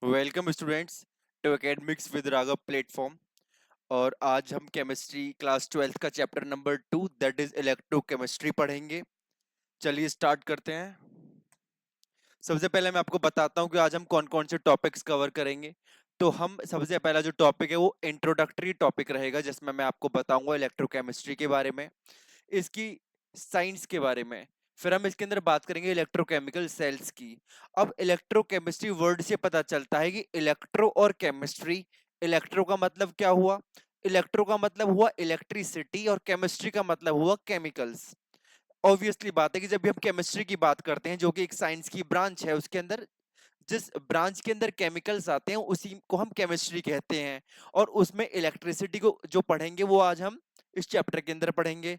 Welcome students to academics with Raghav platform. और आज हम केमिस्ट्री क्लास 12th का chapter number 2 that is electrochemistry पढ़ेंगे। चलिए स्टार्ट करते हैं। सबसे पहले मैं आपको बताता हूँ कि आज हम कौन कौन से टॉपिक्स कवर करेंगे। तो हम सबसे पहला जो टॉपिक है वो इंट्रोडक्टरी टॉपिक रहेगा, जिसमें मैं आपको बताऊंगा इलेक्ट्रोकेमिस्ट्री के बारे में, इसकी साइंस के बारे में। फिर हम इसके अंदर बात करेंगे इलेक्ट्रोकेमिकल सेल्स की। अब इलेक्ट्रोकेमिस्ट्री वर्ड से पता चलता है कि इलेक्ट्रो और केमिस्ट्री। इलेक्ट्रो का मतलब क्या हुआ? इलेक्ट्रो का मतलब हुआ इलेक्ट्रिसिटी और केमिस्ट्री का मतलब हुआ केमिकल्स। ऑब्वियसली बात है कि जब भी हम केमिस्ट्री की बात करते हैं, जो कि एक साइंस की ब्रांच है, उसके अंदर जिस ब्रांच के अंदर केमिकल्स आते हैं उसी को हम केमिस्ट्री कहते हैं। और उसमें इलेक्ट्रिसिटी को जो पढ़ेंगे वो आज हम इस चैप्टर के अंदर पढ़ेंगे।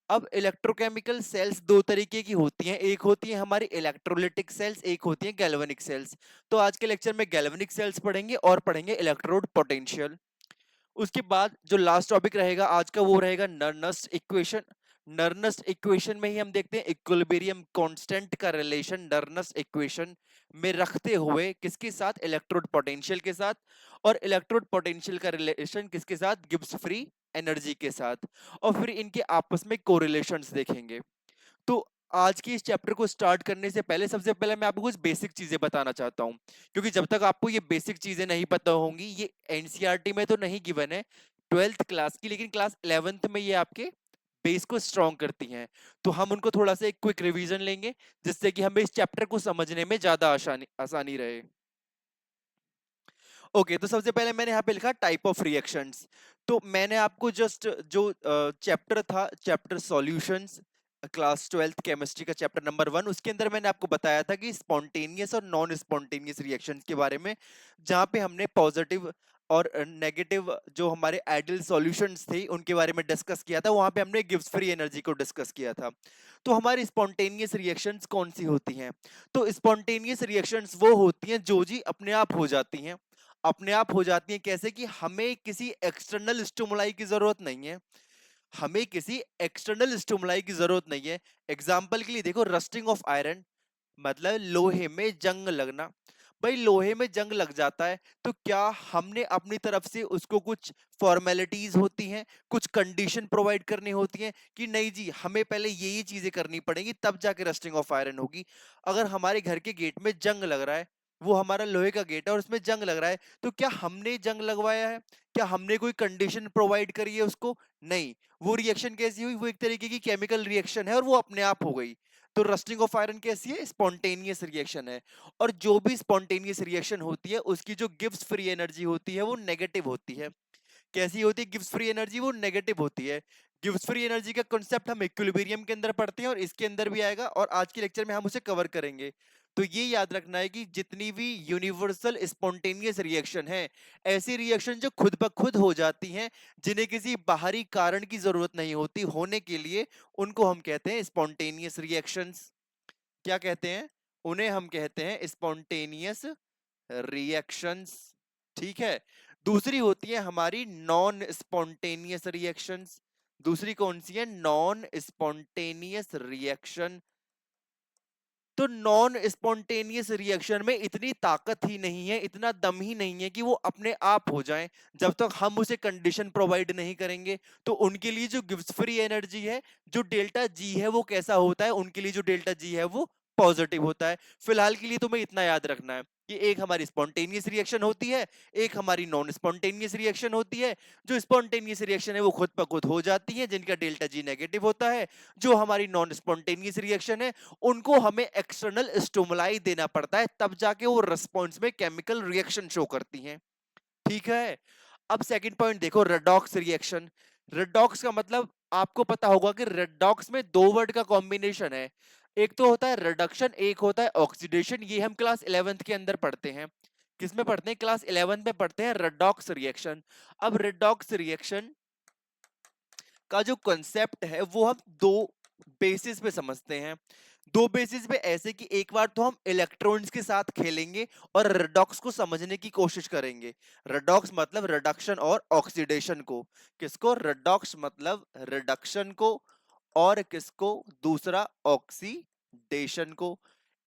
अब इलेक्ट्रोकेमिकल सेल्स दो तरीके की होती हैं, एक होती है हमारी इलेक्ट्रोलिटिक सेल्स, एक होती है गैल्वेनिक सेल्स। तो आज के लेक्चर में गैल्वेनिक सेल्स पढ़ेंगे और पढ़ेंगे इलेक्ट्रोड पोटेंशियल। उसके बाद जो लास्ट टॉपिक रहेगा आज का वो रहेगा नर्नस्ट इक्वेशन। नर्नस्ट इक्वेशन में ही हम देखते हैं इक्विलिब्रियम कांस्टेंट का रिलेशन नर्नस्ट इक्वेशन में रखते हुए किसके साथ? इलेक्ट्रोड पोटेंशियल के साथ। और इलेक्ट्रोड पोटेंशियल का रिलेशन किसके साथ? गिब्स फ्री एनर्जी के साथ। और फिर इनके आपस में कोरिलेशंस देखेंगे। तो आज के इस चैप्टर को स्टार्ट करने से पहले सबसे पहले मैं आपको कुछ बेसिक चीजें बताना चाहता हूं, क्योंकि जब तक आपको ये बेसिक चीजें नहीं पता होंगी, ये एनसीईआरटी में तो नहीं गिवन है 12th क्लास की, लेकिन क्लास 11th में ये आपके बेस को स्ट्रॉन्ग करती हैं। तो हम उनको थोड़ा सा एक क्विक रिवीजन लेंगे, जिससे कि हमें इस चैप्टर को समझने में ज्यादा आसानी आसानी रहे। ओके, तो सबसे पहले मैंने यहाँ पे लिखा टाइप ऑफ रिएक्शंस। तो मैंने आपको जस्ट जो चैप्टर था, chapter solutions, class 12th chemistry का चैप्टर नंबर 1, उसके अंदर मैंने आपको बताया था कि स्पॉन्टेनियस और नॉन स्पॉन्टेनियस रिएक्शंस के बारे में, जहाँ पे हमने पॉजिटिव और नेगेटिव जो हमारे आइडियल सॉल्यूशंस थे उनके बारे में डिस्कस किया था। वहां पे हमने गिब्स फ्री एनर्जी को डिस्कस किया था। तो हमारी स्पॉन्टेनियस रिएक्शंस कौन सी होती हैं? तो स्पॉन्टेनियस रिएक्शंस वो होती हैं जो जी अपने आप हो जाती हैं। अपने आप हो जाती हैं कैसे? कि हमें किसी एक्सटर्नल स्टिमुलाई की जरूरत नहीं है। हमें किसी एक्सटर्नल स्टिमुलाई की जरूरत नहीं है। एग्जाम्पल के लिए देखो, रस्टिंग ऑफ आयरन मतलब लोहे में जंग लगना। भाई लोहे में जंग लग जाता है तो क्या हमने अपनी तरफ से उसको कुछ फॉर्मेलिटीज होती हैं, कुछ कंडीशन प्रोवाइड करनी होती हैं कि नहीं जी हमें पहले ये चीजें करनी पड़ेंगी तब जाके रस्टिंग ऑफ आयरन होगी? अगर हमारे घर के गेट में जंग लग रहा है, वो हमारा लोहे का गेट है और उसमें जंग लग रहा है, तो क्या हमने जंग लगवाया है? क्या हमने कोई कंडीशन प्रोवाइड करी है उसको? नहीं। वो रिएक्शन कैसी हुई? वो एक तरीके की केमिकल रिएक्शन है और वो अपने आप हो गई। तो रस्टिंग ऑफ आयरन कैसी है? स्पॉन्टेनियस रिएक्शन है। और जो भी स्पॉन्टेनियस रिएक्शन होती है उसकी जो गिब्स फ्री एनर्जी होती है वो नेगेटिव होती है। कैसी होती है गिब्स फ्री एनर्जी? वो नेगेटिव होती है। गिब्स फ्री एनर्जी का कॉन्सेप्ट हम इक्विलिब्रियम के अंदर पढ़ते हैं और इसके अंदर भी आएगा, और आज के लेक्चर में हम उसे कवर करेंगे। तो ये याद रखना है कि जितनी भी यूनिवर्सल स्पॉन्टेनियस रिएक्शन है, ऐसी रिएक्शन जो खुद ब खुद हो जाती हैं, जिन्हें किसी बाहरी कारण की जरूरत नहीं होती होने के लिए, उनको हम कहते हैं स्पॉन्टेनियस रिएक्शंस। क्या कहते हैं? उन्हें हम कहते हैं स्पॉन्टेनियस रिएक्शंस। ठीक है। दूसरी होती है हमारी नॉन स्पॉन्टेनियस रिएक्शंस। दूसरी कौन सी है? Non spontaneous reaction. तो नॉन स्पॉन्टेनियस रिएक्शन में इतनी ताकत ही नहीं है, इतना दम ही नहीं है कि वो अपने आप हो जाएं, जब तक हम उसे कंडीशन प्रोवाइड नहीं करेंगे। तो उनके लिए जो गिब्स फ्री एनर्जी है, जो डेल्टा जी है, वो कैसा होता है? उनके लिए जो डेल्टा जी है वो पॉजिटिव होता है। फिलहाल के लिए तुम्हें इतना याद रखना है कि एक हमारी स्पॉन्टेनियस रिएक्शन होती है, एक हमारी नॉन स्पॉन्टेनियस रिएक्शन होती है। जो स्पॉन्टेनियस रिएक्शन है वो खुद ब खुद हो जाती है, जिनका डेल्टा जी नेगेटिव होता है। जो हमारी नॉन स्पॉन्टेनियस रिएक्शन है, उनको हमें एक्सटर्नल स्टिमुलाई देना पड़ता है, तब जाके वो रिस्पॉन्स में केमिकल रिएक्शन शो करती हैं। ठीक है। अब सेकंड पॉइंट देखो, रेडॉक्स रिएक्शन। रेडॉक्स का मतलब आपको पता होगा कि रेडॉक्स में दो वर्ड का कॉम्बिनेशन है। एक तो होता है रिडक्शन, एक होता है ऑक्सीडेशन। ये हम क्लास 11th के अंदर पढ़ते हैं। किसमें पढ़ते हैं? क्लास 11th में पढ़ते हैं रेडॉक्स रिएक्शन। अब रेडॉक्स रिएक्शन का जो कॉन्सेप्ट है वो हम दो बेसिस पे समझते हैं। दो बेसिस पे ऐसे कि एक बार तो हम इलेक्ट्रॉन्स के साथ खेलेंगे और रेडॉक्स को समझने की कोशिश करेंगे। रेडॉक्स मतलब रिडक्शन और ऑक्सीडेशन को। किसको? रेडॉक्स मतलब रिडक्शन को, और किसको? दूसरा ऑक्सीडेशन को।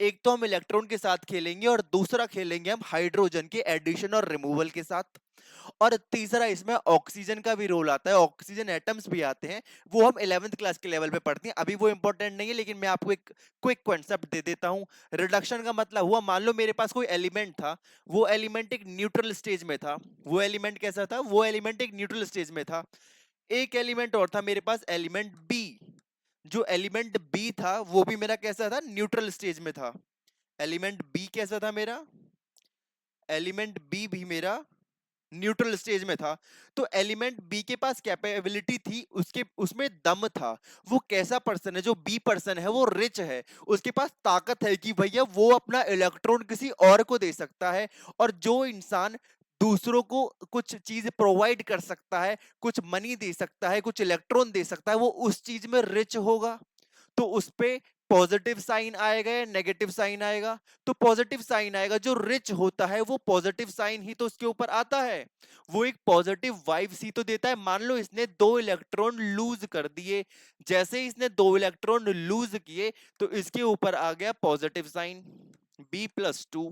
एक तो हम इलेक्ट्रॉन के साथ खेलेंगे और दूसरा खेलेंगे हम हाइड्रोजन के एडिशन और रिमूवल के साथ। और तीसरा इसमें ऑक्सीजन का भी रोल आता है, ऑक्सीजन एटम्स भी आते हैं, वो हम 11th क्लास के लेवल पे पढ़ते हैं, अभी वो इंपॉर्टेंट नहीं है, लेकिन मैं आपको एक क्विक कॉन्सेप्ट दे देता हूं। रिडक्शन का मतलब हुआ, मान लो मेरे पास कोई एलिमेंट था, वो एलिमेंट एक न्यूट्रल स्टेज में था। वो एलिमेंट कैसा था? वो एलिमेंट एक न्यूट्रल स्टेज में था। एक एलिमेंट और था मेरे पास, एलिमेंट बी। जो एलिमेंट बी था वो भी मेरा कैसा था? न्यूट्रल स्टेज में था। एलिमेंट बी कैसा था मेरा? एलिमेंट बी भी मेरा न्यूट्रल स्टेज में था। तो एलिमेंट बी के पास कैपेबिलिटी थी, उसके उसमें दम था। वो कैसा पर्सन है? जो बी पर्सन है वो रिच है, उसके पास ताकत है कि भैया वो अपना इलेक्ट्रॉन किसी और को दे सकता है। और जो इंसान दूसरों को कुछ चीज प्रोवाइड कर सकता है, कुछ मनी दे सकता है, कुछ इलेक्ट्रॉन दे सकता है, वो उस चीज में रिच होगा। तो उस पे पॉजिटिव साइन आएगा या नेगेटिव साइन आएगा? तो पॉजिटिव साइन आएगा। जो रिच होता है वो पॉजिटिव साइन ही तो उसके ऊपर आता है, वो एक पॉजिटिव वाइब्स ही तो देता है। मान लो इसने 2 इलेक्ट्रॉन लूज कर दिए, जैसे ही इसने 2 इलेक्ट्रॉन लूज किए तो इसके ऊपर आ गया पॉजिटिव साइन, B+2।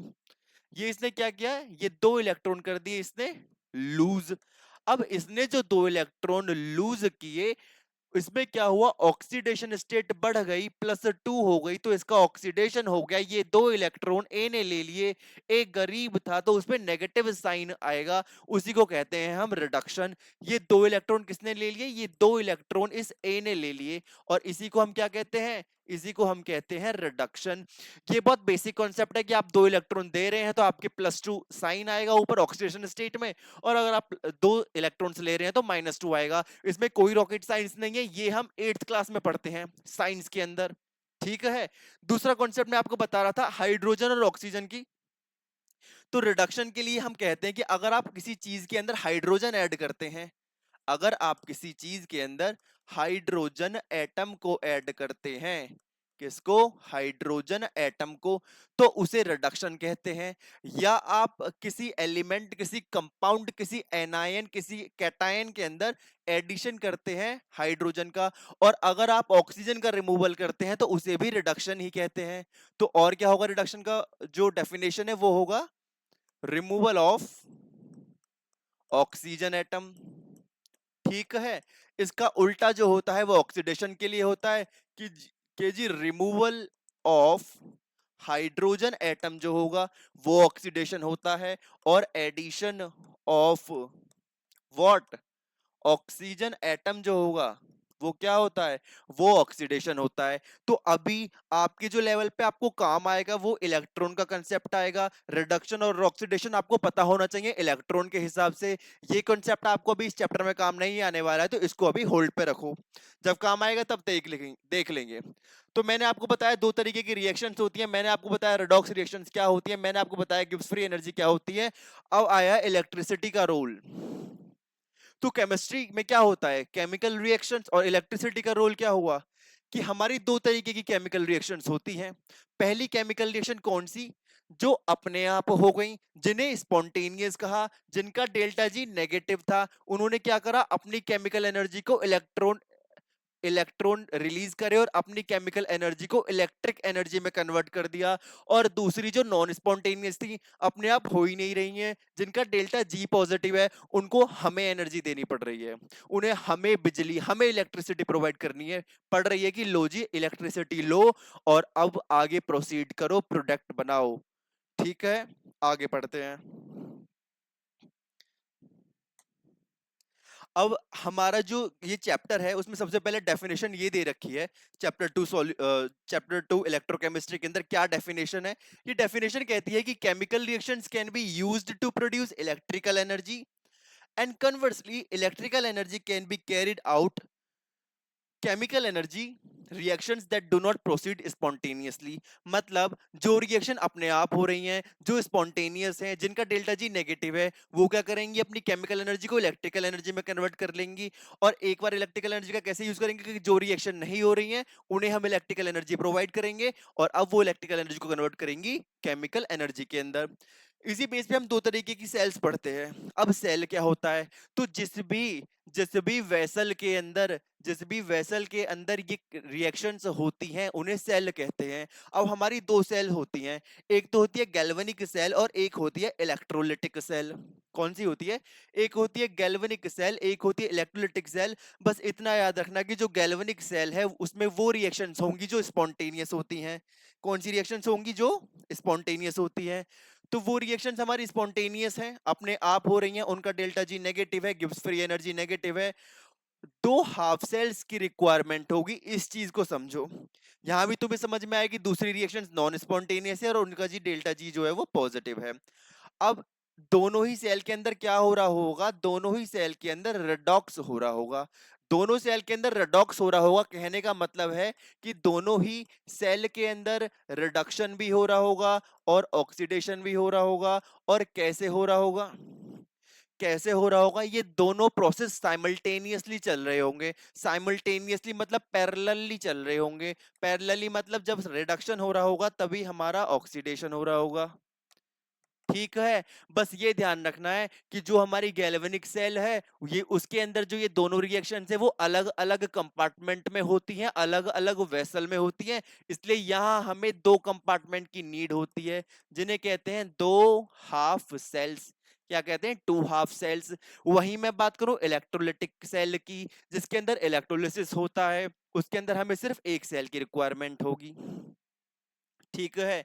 ये इसने क्या किया? ये 2 इलेक्ट्रॉन कर दिए इसने लूज। अब इसने जो 2 इलेक्ट्रॉन लूज किए, इसमें क्या हुआ? ऑक्सीडेशन स्टेट बढ़ गई, +2 हो गई, तो इसका ऑक्सीडेशन हो गया। ये 2 इलेक्ट्रॉन ए ने ले लिए, एक गरीब था तो उसमें नेगेटिव साइन आएगा, उसी को कहते हैं हम रिडक्शन। ये 2 इलेक्ट्रॉन किसने ले लिए? ये 2 इलेक्ट्रॉन इस ए ने ले लिए, और इसी को हम क्या कहते हैं? इसी को हम कहते हैं रिडक्शन। ये बहुत बेसिक कॉन्सेप्ट है कि आप 2 इलेक्ट्रॉन दे रहे हैं तो आपके +2 साइन आएगा ऊपर ऑक्सीडेशन स्टेट में, और अगर आप 2 इलेक्ट्रॉन्स ले रहे हैं तो -2 आएगा। इसमें कोई रॉकेट साइंस नहीं है, ये हम 8th क्लास में पढ़ते हैं साइंस के अंदर। ठीक है। दूसरा कॉन्सेप्ट मैं आपको बता रहा था हाइड्रोजन और ऑक्सीजन की। तो रिडक्शन के लिए हम कहते हैं कि अगर आप किसी चीज के अंदर हाइड्रोजन ऐड करते हैं, अगर आप किसी चीज के अंदर हाइड्रोजन एटम को ऐड करते हैं, किसको? हाइड्रोजन एटम को, तो उसे रिडक्शन कहते हैं। या आप किसी एलिमेंट, किसी कंपाउंड, किसी एनायन, किसी कैटायन के अंदर एडिशन करते हैं हाइड्रोजन का, और अगर आप ऑक्सीजन का रिमूवल करते हैं तो उसे भी रिडक्शन ही कहते हैं। तो और क्या होगा? रिडक्शन का जो डेफिनेशन है वो होगा रिमूवल ऑफ ऑक्सीजन एटम। ठीक है। इसका उल्टा जो होता है वो ऑक्सीडेशन के लिए होता है कि जी रिमूवल ऑफ हाइड्रोजन एटम जो होगा वो ऑक्सीडेशन होता है, और addition of what? Oxygen atom जो होगा वो क्या होता है? वो ऑक्सीडेशन होता है। तो अभी आपके जो लेवल पे आपको काम आएगा वो इलेक्ट्रॉन का कंसेप्ट आएगा। रिडक्शन और ऑक्सीडेशन आपको पता होना चाहिए इलेक्ट्रॉन के हिसाब से। ये कंसेप्ट आपको अभी इस चैप्टर में काम नहीं आने वाला है, तो इसको अभी होल्ड पे रखो, जब काम आएगा तब देख लेंगे। तो मैंने आपको बताया 2 तरीके की रिएक्शंस होती है, मैंने आपको बताया रेडॉक्स रिएक्शंस क्या होती है, मैंने आपको बताया गिब्स फ्री एनर्जी क्या होती है। अब आया इलेक्ट्रिसिटी का रोल। तो केमिस्ट्री में क्या होता है? केमिकल रिएक्शंस, और इलेक्ट्रिसिटी का रोल क्या हुआ? कि हमारी 2 तरीके की केमिकल रिएक्शंस होती हैं। पहली केमिकल रिएक्शन कौन सी? जो अपने आप हो गई, जिन्हें स्पॉन्टेनियस कहा, जिनका डेल्टा जी नेगेटिव था। उन्होंने क्या करा? अपनी केमिकल एनर्जी को इलेक्ट्रॉन रिलीज करे और अपनी केमिकल एनर्जी को इलेक्ट्रिक एनर्जी में कन्वर्ट कर दिया। और दूसरी जो नॉन स्पॉन्टेनियस थी, अपने आप हो ही नहीं रही हैं, जिनका डेल्टा जी पॉजिटिव है, उनको हमें एनर्जी देनी पड़ रही है, उन्हें हमें बिजली, हमें इलेक्ट्रिसिटी प्रोवाइड करनी है पड़ रही है कि लो जी इलेक्ट्रिसिटी लो, और अब आगे प्रोसीड करो, प्रोडक्ट बनाओ। ठीक है, आगे पढ़ते हैं। अब हमारा जो ये चैप्टर है उसमें सबसे पहले डेफिनेशन ये दे रखी है। चैप्टर 2 इलेक्ट्रोकेमिस्ट्री के अंदर क्या डेफिनेशन है? ये डेफिनेशन कहती है कि chemical reactions can be used to produce electrical energy, and conversely electrical energy can be carried out chemical energy reactions that do not proceed spontaneously. मतलब जो रिएक्शन अपने आप हो रही हैं, जो स्पॉन्टेनियस हैं, जिनका डेल्टा जी नेगेटिव है, वो क्या करेंगी? अपनी केमिकल एनर्जी को इलेक्ट्रिकल एनर्जी में कन्वर्ट कर लेंगी। और एक बार इलेक्ट्रिकल एनर्जी का कैसे यूज करेंगे? कि जो रिएक्शन नहीं हो रही हैं उन्हें हम इलेक्ट्रिकल एनर्जी प्रोवाइड करेंगे, और अब वो इलेक्ट्रिकल एनर्जी को कन्वर्ट करेंगी केमिकल एनर्जी के अंदर। इसी बेस पे हम 2 तरीके की सेल्स पढ़ते हैं। अब सेल क्या होता है? तो जिस भी वेसल के अंदर ये रिएक्शंस होती हैं उन्हें सेल कहते हैं। अब हमारी दो सेल होती हैं, एक तो होती है गैल्वेनिक सेल और एक होती है इलेक्ट्रोलिटिक सेल। कौन सी होती है? एक होती है गैल्वेनिक सेल, एक होती है इलेक्ट्रोलिटिक सेल। बस इतना याद रखना कि जो गैल्वेनिक सेल है उसमें वो रिएक्शंस होंगी जो स्पॉन्टेनियस होती हैं। कौन सी रिएक्शंस होंगी? जो स्पॉन्टेनियस होती हैं। तो वो रिएक्शंस हमारी स्पॉन्टेनियस हैं, अपने आप हो रही हैं, उनका डेल्टा जी नेगेटिव है, गिब्स फ्री एनर्जी नेगेटिव है। दो हाफ सेल्स की रिक्वायरमेंट होगी, इस चीज को समझो। यहां भी तुम्हें समझ में आएगी दूसरी रिएक्शंस नॉन स्पॉन्टेनियस है और उनका जी डेल्टा जी जो है वो पॉजिटिव है। अब दोनों ही सेल के अंदर क्या हो रहा होगा? दोनों ही सेल के अंदर रेडॉक्स हो रहा होगा। दोनों सेल के अंदर रेडॉक्स हो रहा होगा कहने का मतलब है कि दोनों ही सेल के अंदर रिडक्शन भी हो रहा होगा और ऑक्सीडेशन भी हो रहा होगा। और कैसे हो रहा होगा? कैसे हो रहा होगा? ये दोनों प्रोसेस साइमल्टेनियसली चल रहे होंगे। साइमल्टेनियसली मतलब पैरेलली चल रहे होंगे। पैरेलली मतलब जब रिडक्शन हो रहा होगा तभी हमारा ऑक्सीडेशन हो रहा होगा। ठीक है। बस ये ध्यान रखना है कि जो हमारी गैल्वेनिक सेल है, ये उसके अंदर जो ये दोनों रिएक्शन है वो अलग अलग कंपार्टमेंट में होती हैं, अलग अलग वेसल में होती हैं। इसलिए यहां हमें दो कंपार्टमेंट की नीड होती है, जिन्हें कहते हैं दो हाफ सेल्स। क्या कहते हैं? Two half cells. वहीं मैं बात करूं इलेक्ट्रोलिटिक सेल की, जिसके अंदर इलेक्ट्रोलिसिस होता है, उसके अंदर हमें सिर्फ एक सेल की रिक्वायरमेंट होगी। ठीक है।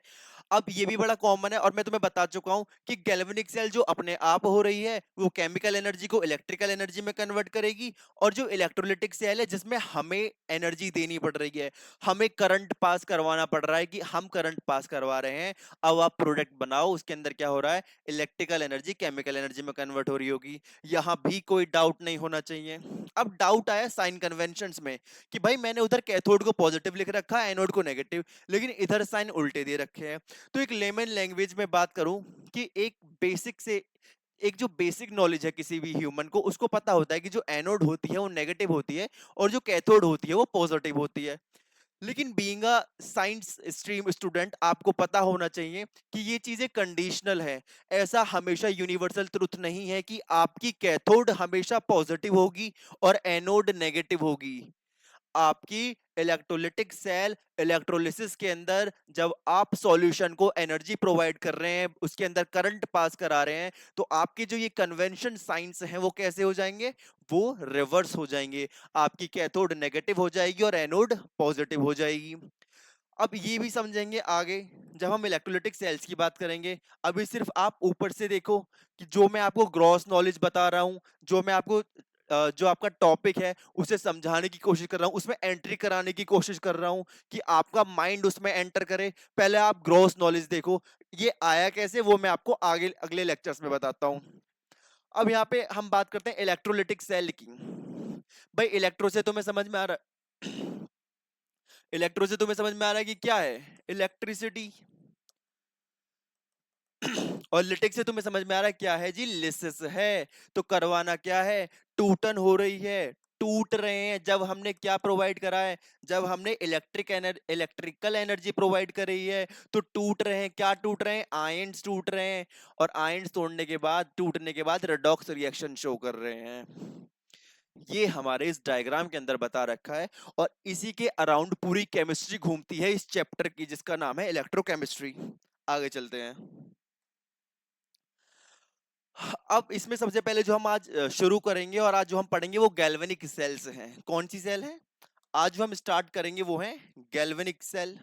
अब ये भी बड़ा कॉमन है और मैं तुम्हें बता चुका हूं कि गैल्वेनिक सेल जो अपने आप हो रही है वो केमिकल एनर्जी को इलेक्ट्रिकल एनर्जी में कन्वर्ट करेगी। और जो इलेक्ट्रोलिटिक सेल है जिसमें हमें एनर्जी देनी पड़ रही है, हमें करंट पास करवाना पड़ रहा है कि हम करंट पास करवा रहे हैं। अब आप प्रोडक्ट बनाओ, उसके अंदर क्या हो रहा है? इलेक्ट्रिकल एनर्जी केमिकल एनर्जी में कन्वर्ट हो रही होगी। यहां भी कोई डाउट नहीं होना चाहिए। अब डाउट आया साइन कन्वेंशंस में कि भाई मैंने उधर कैथोड को पॉजिटिव लिख रखा है, एनोड को नेगेटिव, लेकिन इधर साइन उल्टे दे रखे हैं। तो एक लेमन लैंग्वेज में बात करूं कि एक जो बेसिक नॉलेज है किसी भी ह्यूमन को, उसको पता होता है कि जो एनोड होती है वो नेगेटिव होती है और जो कैथोड होती है वो पॉजिटिव होती है। लेकिन being a science stream student आपको पता होना चाहिए कि ये चीजें कंडीशनल है। ऐसा हमेशा यूनिवर्सल ट्रुथ नहीं है कि आपकी कैथोड हमेशा पॉजिटिव होगी और एनोड नेगेटिव होगी। आपकी इलेक्ट्रोलिटिक सेल इलेक्ट्रोलिसिस के अंदर जब आप सॉल्यूशन को एनर्जी प्रोवाइड कर रहे हैं, उसके अंदर करंट पास करा रहे हैं, तो आपके जो ये कन्वेंशन साइंस हैं वो कैसे हो जाएंगे? वो रिवर्स हो जाएंगे। आपकी कैथोड नेगेटिव हो जाएगी और एनोड पॉजिटिव हो जाएगी। अब ये भी समझेंगे आगे जब हम इलेक्ट्रोलिटिक सेल्स की बात करेंगे। अभी सिर्फ आप ऊपर से देखो कि जो मैं आपको ग्रॉस नॉलेज बता रहा हूं, जो मैं आपको जो आपका टॉपिक है उसे समझाने की कोशिश कर रहा हूं, उसमें एंट्री कराने की कोशिश कर रहा हूं कि आपका माइंड उसमें एंटर करे। पहले आप ग्रॉस नॉलेज देखो, ये आया कैसे वो मैं आपको आगे अगले लेक्चर्स में बताता हूं। अब यहाँ पे हम बात करते हैं इलेक्ट्रोलिटिक सेल की। भाई इलेक्ट्रो से तुम्हें समझ में आ रहा इलेक्ट्रो से तुम्हें समझ में आ रहा है कि क्या है? इलेक्ट्रिसिटी। और लिटिक से तुम्हें समझ में आ रहा है क्या है? जी लिसिस है। तो करवाना क्या है? टूटन हो रही है, टूट रहे हैं। जब हमने क्या प्रोवाइड करा है? जब हमने इलेक्ट्रिकल एनर्जी प्रोवाइड करी है तो टूट रहे हैं। क्या टूट रहे हैं? आयंस टूट रहे हैं। और आयंस तोड़ने के बाद, टूटने के बाद रेडॉक्स रिएक्शन शो कर रहे हैं। ये हमारे इस डायग्राम के अंदर बता रखा है और इसी के अराउंड पूरी केमिस्ट्री घूमती है इस चैप्टर की, जिसका नाम है इलेक्ट्रोकेमिस्ट्री। आगे चलते हैं। अब इसमें सबसे पहले जो हम आज शुरू करेंगे और आज जो हम पढ़ेंगे वो गैल्वेनिक सेल्स हैं। कौन सी सेल है? आज जो हम स्टार्ट करेंगे वो है गैल्वेनिक सेल।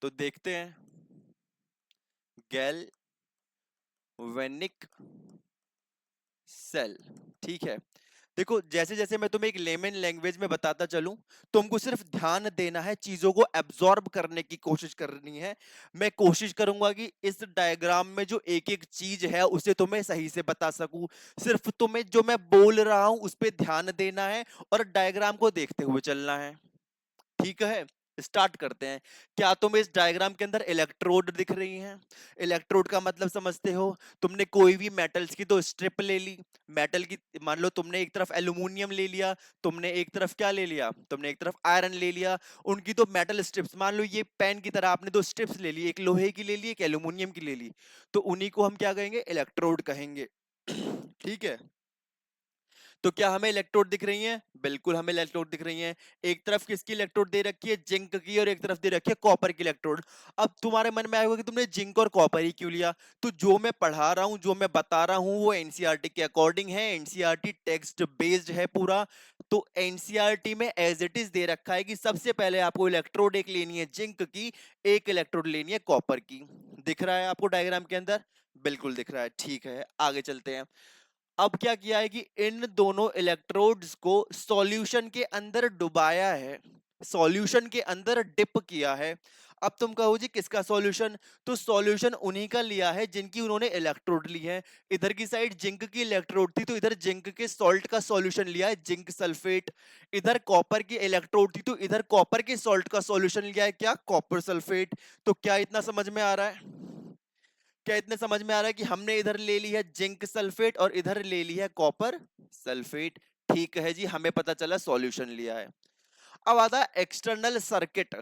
तो देखते हैं गैल्वेनिक सेल। ठीक है। देखो जैसे जैसे मैं तुम्हें एक लेमन लैंग्वेज में बताता चलूं, तुमको सिर्फ ध्यान देना है, चीजों को एब्जॉर्ब करने की कोशिश करनी है। मैं कोशिश करूंगा कि इस डायग्राम में जो एक एक चीज है उसे तुम्हें सही से बता सकूं। सिर्फ तुम्हें जो मैं बोल रहा हूं उस पर ध्यान देना है और डायग्राम को देखते हुए चलना है। ठीक है। स्टार्ट करते हैं। क्या तुम्हें इस डायग्राम के अंदर इलेक्ट्रोड दिख रही हैं? इलेक्ट्रोड का मतलब समझते हो? तुमने कोई भी मेटल्स की दो स्ट्रिप ले ली। मेटल की, मान लो तुमने एक तरफ एल्यूमिनियम ले लिया, तुमने एक तरफ क्या ले लिया? तुमने एक तरफ आयरन ले लिया। उनकी दो मेटल स्ट्रिप्स, मान लो ये पेन की तरह आपने दो स्ट्रिप्स ले ली, एक लोहे की ले ली, एक एल्यूमिनियम की ले ली। तो उन्हीं को हम क्या कहेंगे? इलेक्ट्रोड कहेंगे। ठीक है। तो क्या हमें इलेक्ट्रोड दिख रही हैं? बिल्कुल हमें इलेक्ट्रोड दिख रही हैं। एक तरफ किसकी इलेक्ट्रोड दे रखी है? जिंक की। और एक तरफ दे रखी है कॉपर की इलेक्ट्रोड। अब तुम्हारे मन में आएगा कि तुमने जिंक और कॉपर ही क्यों लिया? तो जो मैं पढ़ा रहा हूं, जो मैं बता रहा हूं, वो एनसीईआरटी के अकॉर्डिंग है। एनसीईआरटी टेक्स्ट बेस्ड है पूरा। तो एनसीईआरटी में एज इट इज दे रखा है कि सबसे पहले आपको इलेक्ट्रोड एक लेनी है जिंक की, एक इलेक्ट्रोड लेनी है कॉपर की। दिख रहा है आपको डायग्राम के अंदर? बिल्कुल दिख रहा है। ठीक है, आगे चलते हैं। अब क्या किया है कि इन दोनों इलेक्ट्रोड्स को सॉल्यूशन के अंदर डुबाया है, सॉल्यूशन के अंदर डिप किया है। अब तुम कहो जी किसका सॉल्यूशन? तो सॉल्यूशन उन्हीं का लिया है जिनकी उन्होंने इलेक्ट्रोड ली है। इधर की साइड जिंक की इलेक्ट्रोड थी तो इधर जिंक के सॉल्ट का सॉल्यूशन लिया है, जिंक सल्फेट। इधर कॉपर की इलेक्ट्रोड थी तो इधर कॉपर के सॉल्ट का सॉल्यूशन लिया है, क्या? Copper sulphate. तो क्या इतना समझ में आ रहा है? क्या इतने समझ में आ रहा है कि हमने इधर ले ली है जिंक सल्फेट और इधर ले ली है कॉपर सल्फेट? ठीक है जी, हमें पता चला सॉल्यूशन लिया है। अब आता है एक्सटर्नल सर्किट।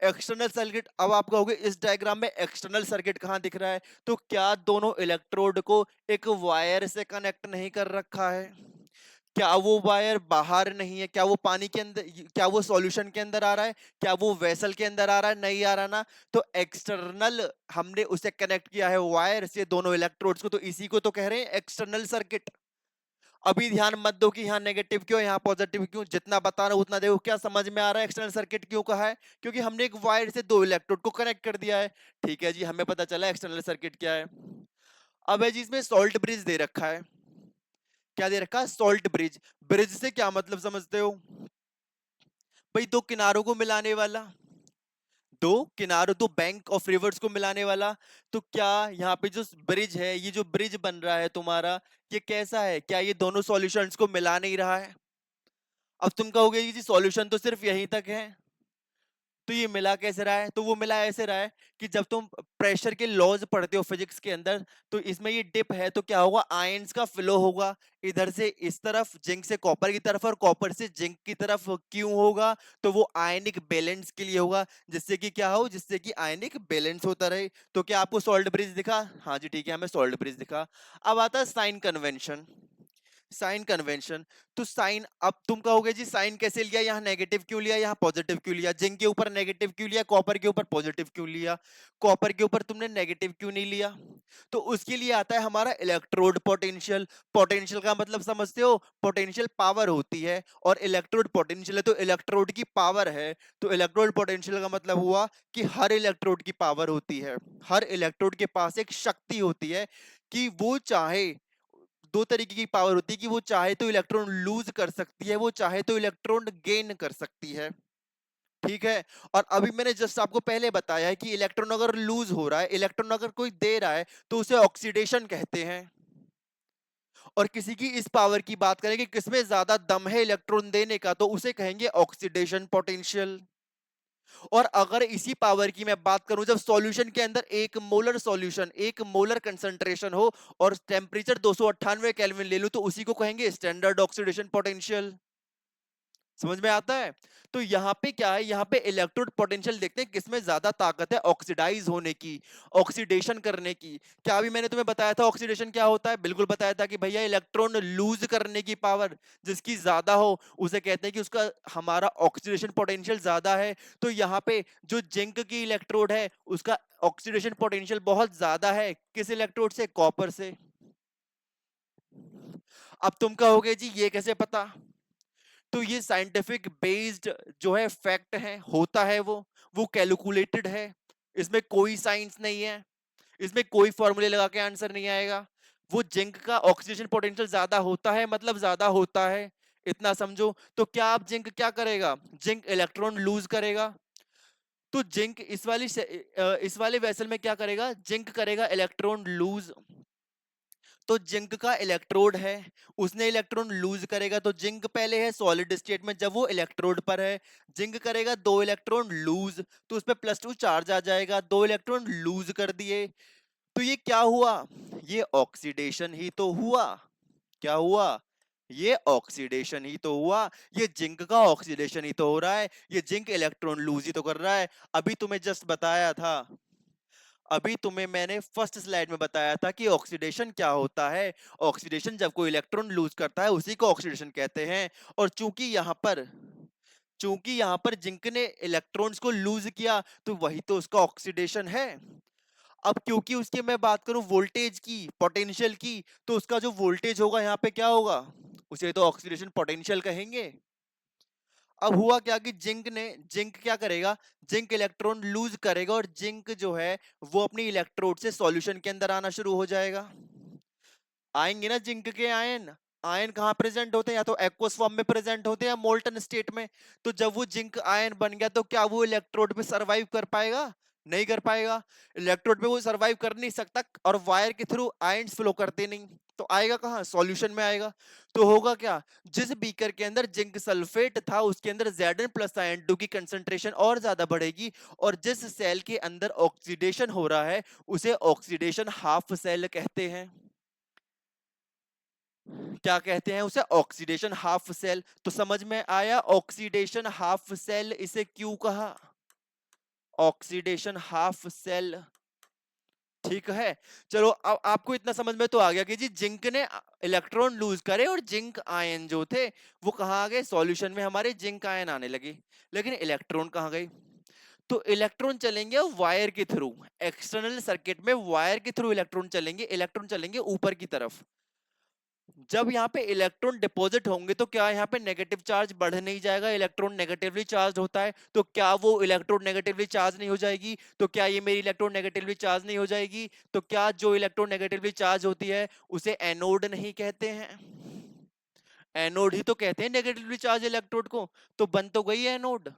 एक्सटर्नल सर्किट, अब आप कहोगे इस डायग्राम में एक्सटर्नल सर्किट कहां दिख रहा है? तो क्या दोनों इलेक्ट्रोड को एक वायर से कनेक्ट नहीं कर रखा है? क्या वो वायर बाहर नहीं है? क्या वो पानी के अंदर, क्या वो सॉल्यूशन के अंदर आ रहा है? क्या वो वेसल के अंदर आ रहा है? नहीं आ रहा ना। तो एक्सटर्नल हमने उसे कनेक्ट किया है वायर से दोनों इलेक्ट्रोड्स को, तो इसी को तो कह रहे हैं एक्सटर्नल सर्किट। अभी ध्यान मत दो कि यहाँ नेगेटिव क्यों, यहाँ पॉजिटिव क्यों। जितना बता रहा हूं उतना देखो। क्या समझ में आ रहा है एक्सटर्नल सर्किट क्यों कहा है? क्योंकि हमने एक वायर से दो इलेक्ट्रोड को कनेक्ट कर दिया है। ठीक है जी, हमें पता चला एक्सटर्नल सर्किट क्या है। अब है जी इसमें सॉल्ट ब्रिज दे रखा है। क्या दे रखा है? Salt bridge. ब्रिज से क्या मतलब समझते हो? भाई दो किनारों को मिलाने वाला, दो किनारों, दो बैंक ऑफ रिवर्स को मिलाने वाला। तो क्या यहाँ पे जो ब्रिज है, ये जो ब्रिज बन रहा है तुम्हारा, ये कैसा है? क्या ये दोनों सॉल्यूशंस को मिला नहीं रहा है? अब तुम कहोगे कि जी सॉल्यूशन तो सिर्फ यहीं तक है, तो ये मिला कैसे रहा है? तो वो मिला ऐसे रहा है कि जब तुम प्रेशर के लॉज पढ़ते हो फिजिक्स के अंदर, तो इसमें ये डिप है तो क्या होगा? आयंस का फ्लो होगा इधर से इस तरफ, जिंक से कॉपर की तरफ और कॉपर से जिंक की तरफ। क्यों होगा? तो वो आयनिक बैलेंस के लिए होगा, जिससे कि क्या हो? जिससे कि आयनिक बैलेंस होता रहे। तो क्या आपको सॉल्ट ब्रिज दिखा? हाँ जी ठीक है, हमें सॉल्ट ब्रिज दिखा। अब आता है साइन कन्वेंशन। Sign convention. तो साइन, अब तुम कहोगे जी साइन कैसे लिया? यहाँ नेगेटिव क्यों लिया, यहाँ पॉजिटिव क्यों लिया? जिंक के ऊपर नेगेटिव क्यों लिया, कॉपर के ऊपर पॉजिटिव क्यों लिया? कॉपर के ऊपर तुमने नेगेटिव क्यों नहीं लिया? तो उसके लिए आता है हमारा इलेक्ट्रोड पोटेंशियल। पोटेंशियल का मतलब समझते हो? पोटेंशियल पावर होती है और इलेक्ट्रोड पोटेंशियल है, तो इलेक्ट्रोड की पावर है। तो इलेक्ट्रोड पोटेंशियल का मतलब हुआ कि हर इलेक्ट्रोड की पावर होती है, हर इलेक्ट्रोड के पास एक शक्ति होती है कि वो चाहे, दो तरीके की पावर होती है कि वो चाहे तो इलेक्ट्रॉन लूज कर सकती है, वो चाहे तो इलेक्ट्रॉन गेन कर सकती है। ठीक है। और अभी मैंने जस्ट आपको पहले बताया है कि इलेक्ट्रॉन अगर लूज हो रहा है, इलेक्ट्रॉन अगर कोई दे रहा है, तो उसे ऑक्सीडेशन कहते हैं। और किसी की इस पावर की बात करें कि किसमें ज्यादा दम है इलेक्ट्रॉन देने का, तो उसे कहेंगे ऑक्सीडेशन पोटेंशियल। और अगर इसी पावर की मैं बात करूं, जब सॉल्यूशन के अंदर एक मोलर सॉल्यूशन, एक मोलर कंसंट्रेशन हो और टेम्परेचर 298 केल्विन ले लूं, तो उसी को कहेंगे स्टैंडर्ड ऑक्सीडेशन पोटेंशियल। समझ में आता है? तो यहाँ पे क्या है, यहाँ पे इलेक्ट्रोड पोटेंशियल देखते हैं किसमें ज्यादा ताकत है ऑक्सीडाइज होने की, ऑक्सीडेशन करने की। क्या अभी मैंने तुम्हें बताया था ऑक्सीडेशन क्या होता है? बिल्कुल बताया था कि भैया इलेक्ट्रॉन लूज करने की पावर जिसकी ज्यादा हो उसे कहते हैं कि उसका, हमारा ऑक्सीडेशन पोटेंशियल ज्यादा है। तो यहाँ पे जो जिंक की इलेक्ट्रोड है उसका ऑक्सीडेशन पोटेंशियल बहुत ज्यादा है, किस इलेक्ट्रोड से? कॉपर से। अब तुम कहोगे जी ये कैसे पता? तो ये साइंटिफिक बेस्ड जो है फैक्ट है, होता है वो कैलकुलेटेड है। इसमें कोई साइंस नहीं है, इसमें कोई फॉर्मूले लगा के आंसर नहीं आएगा। वो जिंक का ऑक्सीजन पोटेंशियल ज्यादा होता है, मतलब ज्यादा होता है, इतना समझो। तो क्या आप जिंक क्या करेगा? जिंक इलेक्ट्रॉन लूज करेगा। तो जिंक इस वाले वेसल में क्या करेगा? जिंक करेगा इलेक्ट्रॉन लूज। तो जिंक का इलेक्ट्रोड है, उसने इलेक्ट्रॉन लूज करेगा, तो जिंक पहले है सॉलिड स्टेट में, जब वो इलेक्ट्रोड पर है जिंक करेगा दो इलेक्ट्रॉन लूज, तो उस पर +2 चार्ज आ जाएगा, दो इलेक्ट्रॉन लूज कर दिए। तो ये क्या हुआ? ये ऑक्सीडेशन ही तो हुआ। क्या हुआ? ये ऑक्सीडेशन ही तो हुआ। ये जिंक का ऑक्सीडेशन ही तो हो रहा है, ये जिंक इलेक्ट्रॉन लूज ही तो कर रहा है। अभी तुम्हें जस्ट बताया था, अभी तुम्हें मैंने फर्स्ट स्लाइड में बताया था कि ऑक्सीडेशन क्या होता है। ऑक्सीडेशन जब कोई इलेक्ट्रॉन लूज करता है उसी को ऑक्सीडेशन कहते हैं। और चूंकि यहाँ पर जिंक ने इलेक्ट्रॉन्स को लूज किया तो वही तो उसका ऑक्सीडेशन है। अब क्योंकि उसकी मैं बात करूं वोल्टेज की, पोटेंशियल की, तो उसका जो वोल्टेज होगा यहाँ पे क्या होगा, उसे तो ऑक्सीडेशन पोटेंशियल कहेंगे। अब हुआ क्या कि जिंक क्या करेगा, जिंक इलेक्ट्रॉन लूज करेगा और जिंक जो है वो अपनी इलेक्ट्रोड से सॉल्यूशन के अंदर आना शुरू हो जाएगा। आएंगे ना जिंक के आयन। आयन कहाँ प्रेजेंट होते हैं, या तो एक्वस फॉर्म में प्रेजेंट होते हैं या मोल्टन स्टेट में। तो जब वो जिंक आयन बन गया तो क्या वो इलेक्ट्रोड पे सरवाइव कर पाएगा, नहीं कर पाएगा। इलेक्ट्रोड पे वो सरवाइव कर नहीं सकता और वायर के थ्रू आयन्स फ्लो करते नहीं, तो आएगा कहाँ, सॉल्यूशन में आएगा। तो होगा क्या, जिस बीकर के अंदर जिंक सल्फेट था उसके अंदर Zn प्लस आयन 2 की कंसंट्रेशन और ज्यादा बढ़ेगी। और जिस सेल के अंदर ऑक्सीडेशन हो रहा है उसे ऑक्सीडेशन हाफ सेल कहते हैं। क्या कहते हैं उसे, ऑक्सीडेशन हाफ सेल। तो समझ में आया ऑक्सीडेशन हाफ सेल इसे क्यों कहा, ऑक्सीडेशन हाफ सेल। ठीक है। चलो अब आपको इतना समझ में तो आ गया कि जी जिंक ने इलेक्ट्रॉन लूज करे और जिंक आयन जो थे वो कहाँ आ गए, सॉल्यूशन में हमारे जिंक आयन आने लगे। लेकिन इलेक्ट्रॉन कहाँ गए, तो इलेक्ट्रॉन चलेंगे वायर के थ्रू, एक्सटर्नल सर्किट में वायर के थ्रू इलेक्ट्रॉन चलेंगे ऊपर की तरफ। जब यहाँ पे इलेक्ट्रॉन डिपॉजिट होंगे तो क्या यहाँ पे नेगेटिव चार्ज बढ़ नहीं जाएगा, इलेक्ट्रॉन नेगेटिवली चार्ज होता है तो क्या वो इलेक्ट्रॉन नेगेटिवली चार्ज नहीं हो जाएगी, तो क्या ये मेरी इलेक्ट्रॉन नेगेटिवली चार्ज नहीं हो जाएगी, तो क्या जो इलेक्ट्रॉन नेगेटिवली चार्ज होती है उसे एनोड नहीं कहते हैं, एनोड ही तो कहते हैं नेगेटिवली चार्ज इलेक्ट्रोड को। तो बन तो गई एनोड।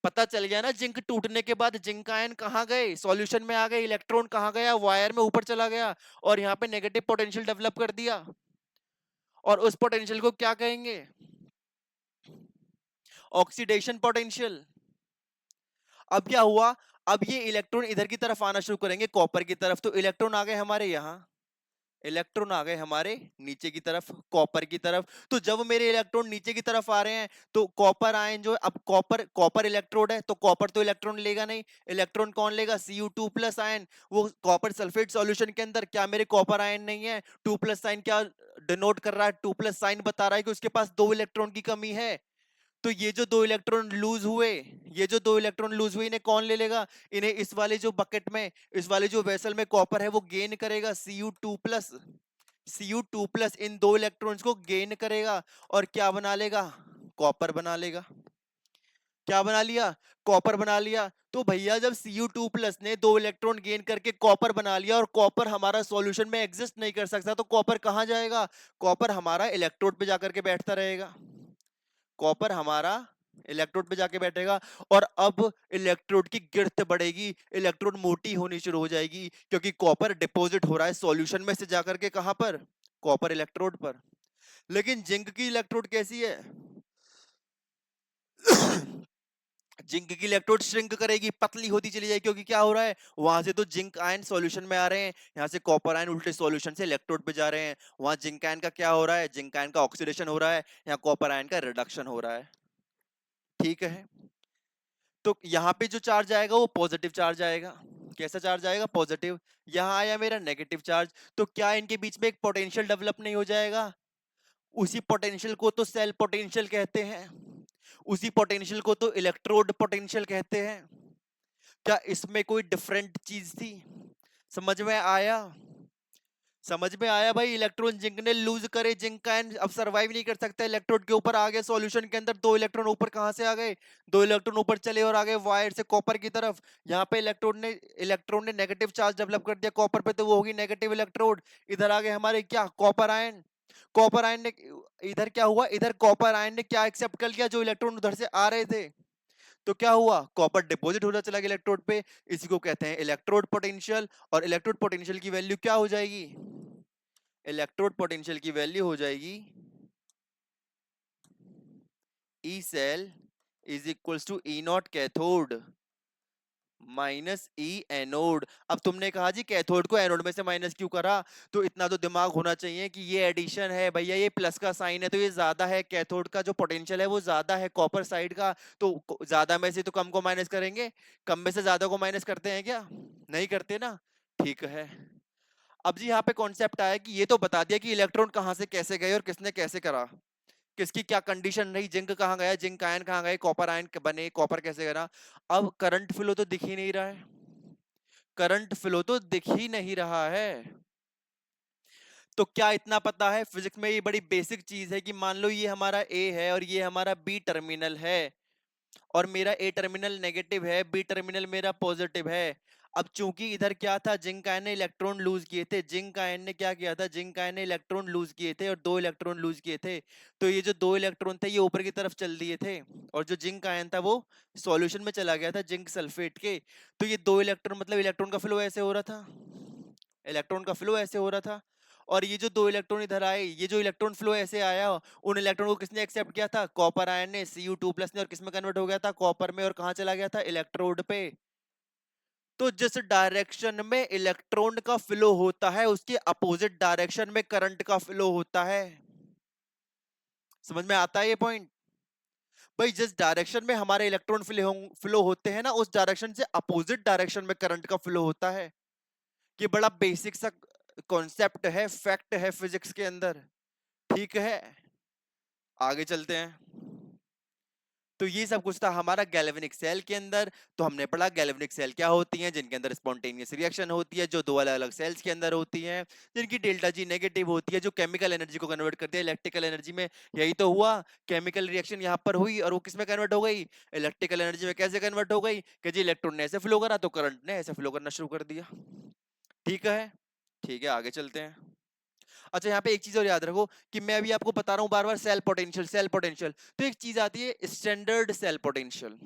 पता चल गया ना जिंक टूटने के बाद जिंक आयन कहाँ गए, सॉल्यूशन में आ गए, इलेक्ट्रॉन कहाँ गया, वायर में ऊपर चला गया और यहाँ पे नेगेटिव पोटेंशियल डेवलप कर दिया। और उस पोटेंशियल को क्या कहेंगे, ऑक्सीडेशन पोटेंशियल। अब क्या हुआ, अब ये इलेक्ट्रॉन इधर की तरफ आना शुरू करेंगे कॉपर की तरफ, तो इलेक्ट्रॉन आ गए हमारे यहाँ, इलेक्ट्रॉन आ गए हमारे नीचे की तरफ कॉपर की तरफ। तो जब मेरे इलेक्ट्रॉन नीचे की तरफ आ रहे हैं तो कॉपर आयन जो है, अब कॉपर कॉपर इलेक्ट्रोड है तो कॉपर तो इलेक्ट्रॉन लेगा नहीं, इलेक्ट्रॉन कौन लेगा, Cu2 प्लस आयन। वो कॉपर सल्फेट सॉल्यूशन के अंदर क्या मेरे कॉपर आयन नहीं है, 2 प्लस साइन क्या डिनोट कर रहा है, 2 प्लस साइन बता रहा है कि उसके पास 2 इलेक्ट्रॉन की कमी है। तो ये जो 2 इलेक्ट्रॉन लूज हुए, ये जो 2 इलेक्ट्रॉन लूज हुए इन्हें कौन ले लेगा, इन्हें इस वाले जो बकेट में, इस वाले जो वेसल में कॉपर है वो गेन करेगा, Cu2 प्लस, Cu2 प्लस इन 2 इलेक्ट्रॉन्स को गेन करेगा और क्या बना लेगा, कॉपर बना लेगा। क्या बना लिया, कॉपर बना लिया। तो भैया जब Cu2 प्लस ने 2 इलेक्ट्रॉन गेन करके कॉपर बना लिया और कॉपर हमारा सॉल्यूशन में एग्जिस्ट नहीं कर सकता तो कॉपर कहाँ जाएगा, कॉपर हमारा इलेक्ट्रोड पे जाकर के बैठता रहेगा, कॉपर हमारा इलेक्ट्रोड पे जाके बैठेगा। और अब इलेक्ट्रोड की गिरथ बढ़ेगी, इलेक्ट्रोड मोटी होनी शुरू हो जाएगी क्योंकि कॉपर डिपॉजिट हो रहा है सॉल्यूशन में से जाकर के कहां पर, कॉपर इलेक्ट्रोड पर। लेकिन जिंक की इलेक्ट्रोड कैसी है जिंक की इलेक्ट्रोड श्रिंक करेगी, पतली होती चली जाएगी क्योंकि क्या हो रहा है, वहां से तो जिंक आयन सॉल्यूशन में आ रहे हैं, यहाँ से कॉपर आयन उल्टे सॉल्यूशन से इलेक्ट्रोड पे जा रहे हैं। वहां जिंक आयन का क्या हो रहा है, जिंक आयन का ऑक्सीडेशन हो रहा है, यहाँ कॉपर आयन का रिडक्शन हो रहा है। ठीक है। तो यहाँ पे जो चार्ज आएगा वो पॉजिटिव चार्ज आएगा, कैसा चार्ज आएगा, पॉजिटिव। यहाँ आया मेरा नेगेटिव चार्ज, तो क्या इनके बीच में एक पोटेंशियल डेवलप नहीं हो जाएगा, उसी पोटेंशियल को तो सेल पोटेंशियल कहते हैं, उसी पोटेंशियल को तो इलेक्ट्रोड पोटेंशियल कहते हैं। क्या इसमें कोई डिफरेंट चीज थी, समझ में आया, समझ में आया भाई। इलेक्ट्रॉन जिंक ने लूज करे, जिंक आयन अब सरवाइव नहीं कर सकता, इलेक्ट्रोड के ऊपर आ गया सॉल्यूशन के अंदर, 2 इलेक्ट्रॉन ऊपर कहां से आ गए, 2 इलेक्ट्रॉन ऊपर चले और आ गए वायर से कॉपर की तरफ। यहाँ पे इलेक्ट्रॉन ने नेगेटिव चार्ज डेवलप कर दिया कॉपर पे तो वो होगी नेगेटिव इलेक्ट्रोड। इधर आ गए हमारे क्या, कॉपर आयन, कॉपर आयन ने, इधर क्या हुआ, इधर कॉपर आयन ने क्या एक्सेप्ट कर लिया, जो इलेक्ट्रॉन उधर से आ रहे थे। तो क्या हुआ, कॉपर डिपॉजिट होता चला गया इलेक्ट्रोड पे, इसी को कहते हैं इलेक्ट्रोड पोटेंशियल। और इलेक्ट्रोड पोटेंशियल की वैल्यू क्या हो जाएगी, इलेक्ट्रोड पोटेंशियल की वैल्यू हो जाएगी E cell is equals to E not cathode, -E anode. अब तुमने कहा जी कैथोड को एनोड में से माइनस क्यों करा, तो इतना तो दिमाग होना चाहिए कि ये एडिशन है भैया, ये प्लस का साइन है तो ये ज्यादा है, कैथोड का जो पोटेंशियल है वो ज्यादा है कॉपर साइड का, तो ज्यादा में से तो कम को माइनस करेंगे, कम में से ज्यादा को माइनस करते हैं क्या, नहीं करते ना। ठीक है, अब जी यहाँ पे कॉन्सेप्ट आया कि ये तो बता दिया कि इलेक्ट्रॉन कहाँ से कैसे गए और किसने कैसे करा, किसकी क्या कंडीशन रही, जिंक कहाँ गया, जिंक आयन कहाँ गए, कॉपर आयन बने, कॉपर कैसे बना। अब करंट फ्लो तो दिख ही नहीं रहा है, करंट फ्लो तो दिख ही नहीं रहा है। तो क्या इतना पता है फिजिक्स में, ये बड़ी बेसिक चीज है कि मान लो ये हमारा ए है और ये हमारा बी टर्मिनल है, और मेरा ए टर्मिनल नेगेटिव है, बी टर्मिनल मेरा पॉजिटिव है। अब चूंकि इधर क्या था, जिंक आयन ने इलेक्ट्रॉन लूज किए थे, जिंक आयन ने क्या किया था, जिंक आयन ने इलेक्ट्रॉन लूज किए थे और दो इलेक्ट्रॉन लूज किए थे, तो ये जो दो इलेक्ट्रॉन थे ये ऊपर की तरफ चल दिए थे, और जो जिंक आयन था वो सॉल्यूशन में चला गया था जिंक सल्फेट के। तो ये दो इलेक्ट्रॉन मतलब इलेक्ट्रॉन का फ्लो ऐसे हो रहा था, इलेक्ट्रॉन का फ्लो ऐसे हो रहा था, और ये जो दो इलेक्ट्रॉन इधर आए, ये जो इलेक्ट्रॉन फ्लो ऐसे आया, उन इलेक्ट्रॉन को किसने एक्सेप्ट किया था, कॉपर आयन ने, Cu2+ ने, और किसमें कन्वर्ट हो गया था, कॉपर में, और कहाँ चला गया था, इलेक्ट्रोड पे। तो जिस डायरेक्शन में इलेक्ट्रॉन का फ्लो होता है उसके अपोजिट डायरेक्शन में करंट का फ्लो होता है। समझ में आता है ये पॉइंट। भाई जिस डायरेक्शन में हमारे इलेक्ट्रॉन फ्लो होते हैं ना, उस डायरेक्शन से अपोजिट डायरेक्शन में करंट का फ्लो होता है। ये बड़ा बेसिक सा कॉन्सेप्ट है, फैक्ट है फिजिक्स के अंदर। ठीक है, आगे चलते हैं। तो ये सब कुछ था हमारा गैल्वेनिक सेल के अंदर। तो हमने पढ़ा गैल्वेनिक सेल क्या होती हैं, जिनके अंदर स्पॉन्टेनियस रिएक्शन होती है, जो दो अलग अलग सेल्स के अंदर होती हैं, जिनकी डेल्टा जी नेगेटिव होती है, जो केमिकल एनर्जी को कन्वर्ट करती है इलेक्ट्रिकल एनर्जी में। यही तो हुआ, केमिकल रिएक्शन यहाँ पर हुई और वो किस में कन्वर्ट हो गई, इलेक्ट्रिकल एनर्जी में। कैसे कन्वर्ट हो गई कि जी इलेक्ट्रॉन ने ऐसे फ्लो करा तो करंट ने ऐसे फ्लो करना शुरू कर दिया। ठीक है, ठीक है, आगे चलते हैं। अच्छा यहाँ पे एक चीज और याद रखो कि मैं अभी आपको बता रहा हूँ बार बार सेल पोटेंशियल, सेल पोटेंशियल, तो एक चीज आती है standard cell potential,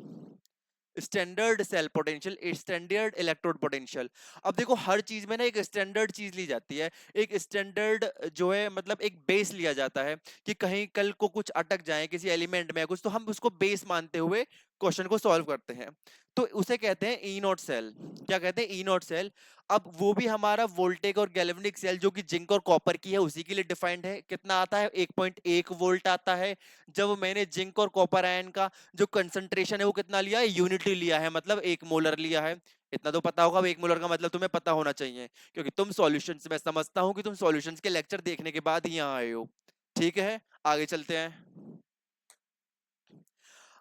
standard cell potential, standard electrode potential. अब देखो हर चीज में ना एक स्टैंडर्ड चीज ली जाती है, एक स्टैंडर्ड जो है मतलब एक बेस लिया जाता है, कि कहीं कल को कुछ अटक जाए किसी एलिमेंट में कुछ, तो हम उसको बेस मानते हुए क्वेश्चन को सॉल्व करते हैं। तो उसे कहते हैं ई नॉट सेल। क्या कहते हैं, ई नॉट सेल। अब वो भी हमारा वोल्टेक और गैल्वेनिक सेल जो कि जिंक और कॉपर की है उसी के लिए डिफाइंड है। कितना आता है, 1.1 वोल्ट आता है। जब मैंने जिंक और कॉपर आयन का जो कंसंट्रेशन है वो कितना लिया है, यूनिटी लिया है, मतलब 1 मोलर लिया है। इतना तो पता होगा, 1 मोलर का मतलब तुम्हें पता होना चाहिए, क्योंकि तुम सॉल्यूशंस, मैं समझता हूं कि तुम सॉल्यूशंस के लेक्चर देखने के बाद ही यहाँ आए हो। ठीक है, आगे चलते हैं।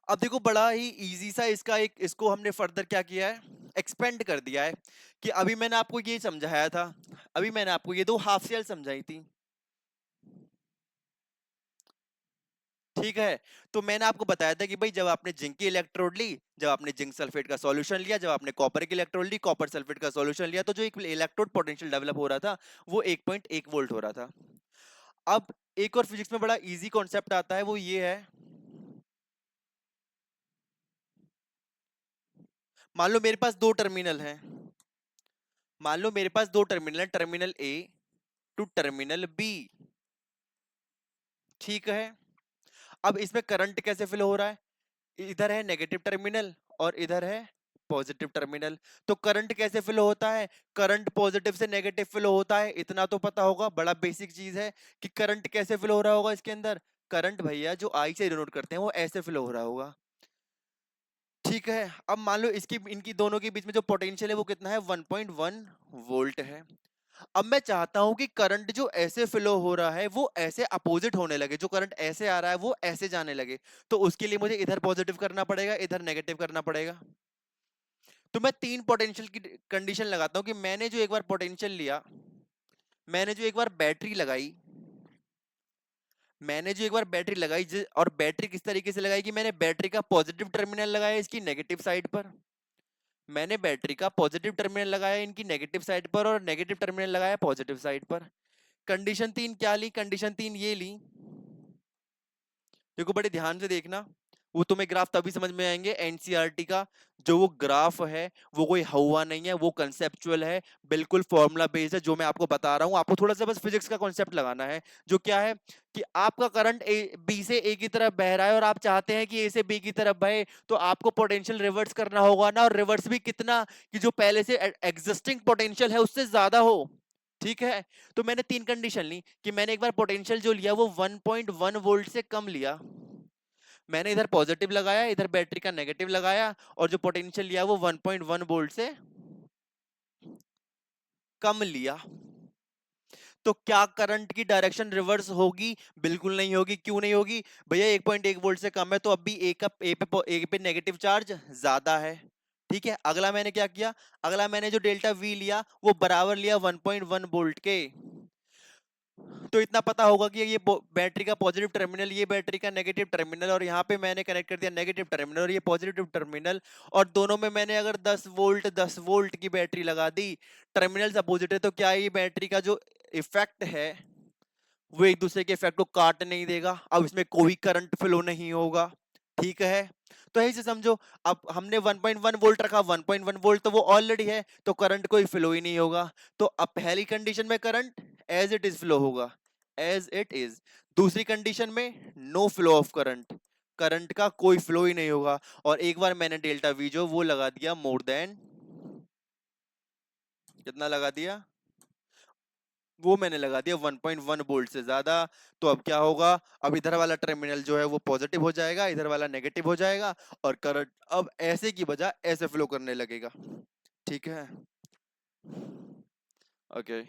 अब देखो बड़ा ही इजी सा इसका एक, इसको हमने फर्दर क्या किया है, एक्सपेंड कर दिया है। कि अभी मैंने आपको ये समझाया था, अभी मैंने आपको ये दो हाफ सेल समझाई थी। ठीक है, तो मैंने आपको बताया था कि भाई जब आपने जिंक की इलेक्ट्रोड ली, जब आपने जिंक सल्फेट का सॉल्यूशन लिया, जब आपने कॉपर की इलेक्ट्रोड ली, कॉपर सल्फेट का सॉल्यूशन लिया, तो जो एक इलेक्ट्रोड पोटेंशियल डेवलप हो रहा था वो 1.1 वोल्ट हो रहा था। अब एक और फिजिक्स में बड़ा इजी कॉन्सेप्ट आता है, वो ये है, मान लो मेरे पास दो टर्मिनल हैं, मान लो मेरे पास दो टर्मिनल है, terminal A to terminal B. ठीक है, अब इसमें करंट कैसे फ्लो हो रहा है, इधर है नेगेटिव टर्मिनल और इधर है पॉजिटिव टर्मिनल। तो करंट कैसे फ्लो होता है, करंट पॉजिटिव से नेगेटिव फ्लो होता है, इतना तो पता होगा, बड़ा बेसिक चीज है कि करंट कैसे फ्लो हो रहा होगा इसके अंदर। करंट भैया जो आई से डिनोट करते हैं वो ऐसे फ्लो हो रहा होगा। ठीक है, अब मान लो इसकी इनकी दोनों के बीच में जो पोटेंशियल है वो कितना है, 1.1 वोल्ट है। अब मैं चाहता हूं कि करंट जो ऐसे फ्लो हो रहा है वो ऐसे अपोजिट होने लगे, जो करंट ऐसे आ रहा है वो ऐसे जाने लगे। तो उसके लिए मुझे इधर पॉजिटिव करना पड़ेगा, इधर नेगेटिव करना पड़ेगा। तो मैं तीन पोटेंशियल की कंडीशन लगाता हूं कि मैंने जो एक बार पोटेंशियल लिया, मैंने जो एक बार बैटरी लगाई, मैंने जो एक बार बैटरी लगाई और बैटरी किस तरीके से लगाई कि मैंने बैटरी का पॉजिटिव टर्मिनल लगाया इसकी नेगेटिव साइड पर, मैंने बैटरी का पॉजिटिव टर्मिनल लगाया इनकी नेगेटिव साइड पर, और नेगेटिव टर्मिनल लगाया पॉजिटिव साइड पर। कंडीशन तीन क्या ली, कंडीशन तीन ये ली, देखो बड़े ध्यान से देखना। वो तुम्हें ग्राफ तभी समझ में आएंगे, एनसीईआरटी का जो वो ग्राफ है वो कोई हवा नहीं है, वो कंसेप्चुअल है, बिल्कुल फॉर्मूला बेस्ड है। जो मैं आपको बता रहा हूँ, आपको थोड़ा सा बस फिजिक्स का कॉन्सेप्ट लगाना है, जो क्या है कि आपका करंट बी से ए की तरफ बह रहा है और आप चाहते हैं कि ए से बी की तरफ बहे, तो आपको पोटेंशियल रिवर्स करना होगा ना, और रिवर्स भी कितना, कि जो पहले से एग्जिस्टिंग पोटेंशियल है उससे ज्यादा हो। ठीक है, तो मैंने तीन कंडीशन ली कि मैंने एक बार पोटेंशियल जो लिया वो 1.1 वोल्ट से कम लिया, मैंने इधर पॉजिटिव लगाया, इधर बैटरी का नेगेटिव लगाया, और जो पोटेंशियल लिया वो 1.1 वोल्ट से कम लिया। तो क्या करंट की डायरेक्शन रिवर्स होगी? बिल्कुल नहीं होगी। क्यों नहीं होगी? भैया 1.1 वोल्ट से कम है, तो अब भी ए पे नेगेटिव चार्ज ज्यादा है। ठीक है, अगला मैंने क्या किया, अगला मैंने जो डेल्टा वी लिया वो बराबर लिया 1.1 वोल्ट के। तो इतना पता होगा कि ये बैटरी का पॉजिटिव टर्मिनल, ये बैटरी का नेगेटिव टर्मिनल, और यहाँ पे मैंने कनेक्ट कर दिया नेगेटिव टर्मिनल और ये पॉजिटिव टर्मिनल, और दोनों में मैंने अगर 10 वोल्ट की बैटरी लगा दी, टर्मिनल्स अपोजिट है, तो क्या ये बैटरी का जो इफेक्ट है वो एक दूसरे के इफेक्ट को काट नहीं देगा? अब इसमें कोई करंट फ्लो नहीं होगा। ठीक है, तो ऐसे समझो, अब हमने 1.1 वोल्ट रखा, 1.1 वोल्ट तो वो ऑलरेडी है, तो करंट कोई फ्लो ही नहीं होगा। तो अब पहली कंडीशन में current as it is flow होगा, एज इट इज। दूसरी कंडीशन में no flow of current, current का कोई फ्लो ही नहीं होगा। और एक बार मैंने डेल्टा वी जो वो लगा दिया मोर देन, कितना लगा दिया, वो मैंने लगा दिया 1.1 वोल्ट से ज्यादा। तो अब क्या होगा, अब इधर वाला टर्मिनल जो है वो पॉजिटिव हो जाएगा, इधर वाला नेगेटिव हो जाएगा, और करंट अब ऐसे की बजाय ऐसे फ्लो करने लगेगा। ठीक है, ओके।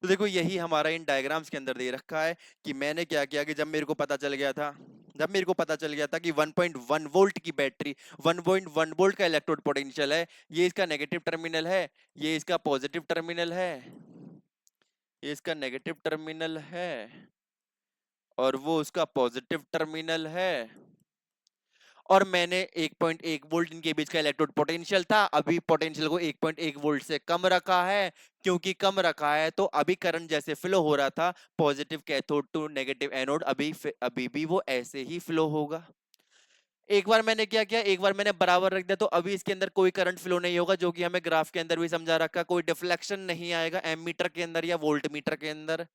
तो देखो यही हमारा इन डायग्राम्स के अंदर दे रखा है कि मैंने क्या किया, कि जब मेरे को पता चल गया था, जब मेरे को पता चल गया था कि 1.1 वोल्ट की बैटरी, 1.1 वोल्ट का इलेक्ट्रोड पोटेंशियल है, ये इसका नेगेटिव टर्मिनल है, ये इसका पॉजिटिव टर्मिनल है, ये इसका नेगेटिव टर्मिनल है, और वो उसका पॉजिटिव टर्मिनल है, और मैंने 1.1 वोल्ट इनके बीच का इलेक्ट्रोड पोटेंशियल था, अभी पोटेंशियल को 1.1 वोल्ट से कम रखा है। क्योंकि कम रखा है तो अभी करंट जैसे फ्लो हो रहा था positive cathode to negative anode, अभी भी वो ऐसे ही फ्लो होगा। एक बार मैंने क्या किया, एक बार मैंने बराबर रख दिया, तो अभी इसके अंदर कोई करंट फ्लो नहीं होगा, जो कि हमें ग्राफ के अंदर भी समझा रखा, कोई डिफ्लेक्शन नहीं आएगा एमीटर के अंदर या वोल्ट मीटर के अंदर।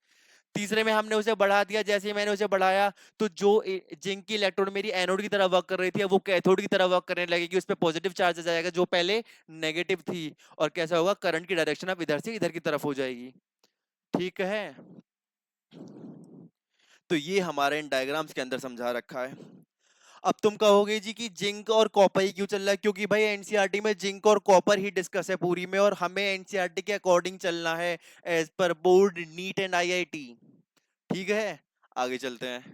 तीसरे में हमने उसे बढ़ा दिया, जैसे ही मैंने उसे बढ़ाया तो जो जिंक की इलेक्ट्रोड मेरी एनोड की तरह वर्क कर रही थी, अब वो कैथोड की तरह वर्क करने लगेगी, उस पर पॉजिटिव चार्ज आ जाएगा जो पहले नेगेटिव थी, और कैसा होगा, करंट की डायरेक्शन अब इधर से इधर की तरफ हो जाएगी। ठीक है, तो ये हमारे इन डायग्राम्स के अंदर समझा रखा है। अब तुम कहोगे जी कि जिंक और कॉपर ही क्यों चल रहा है? क्योंकि भाई एनसीईआरटी में जिंक और कॉपर ही डिस्कस है पूरी में, और हमें एनसीईआरटी के अकॉर्डिंग चलना है, as per board neat and IIT. ठीक है, आगे चलते हैं।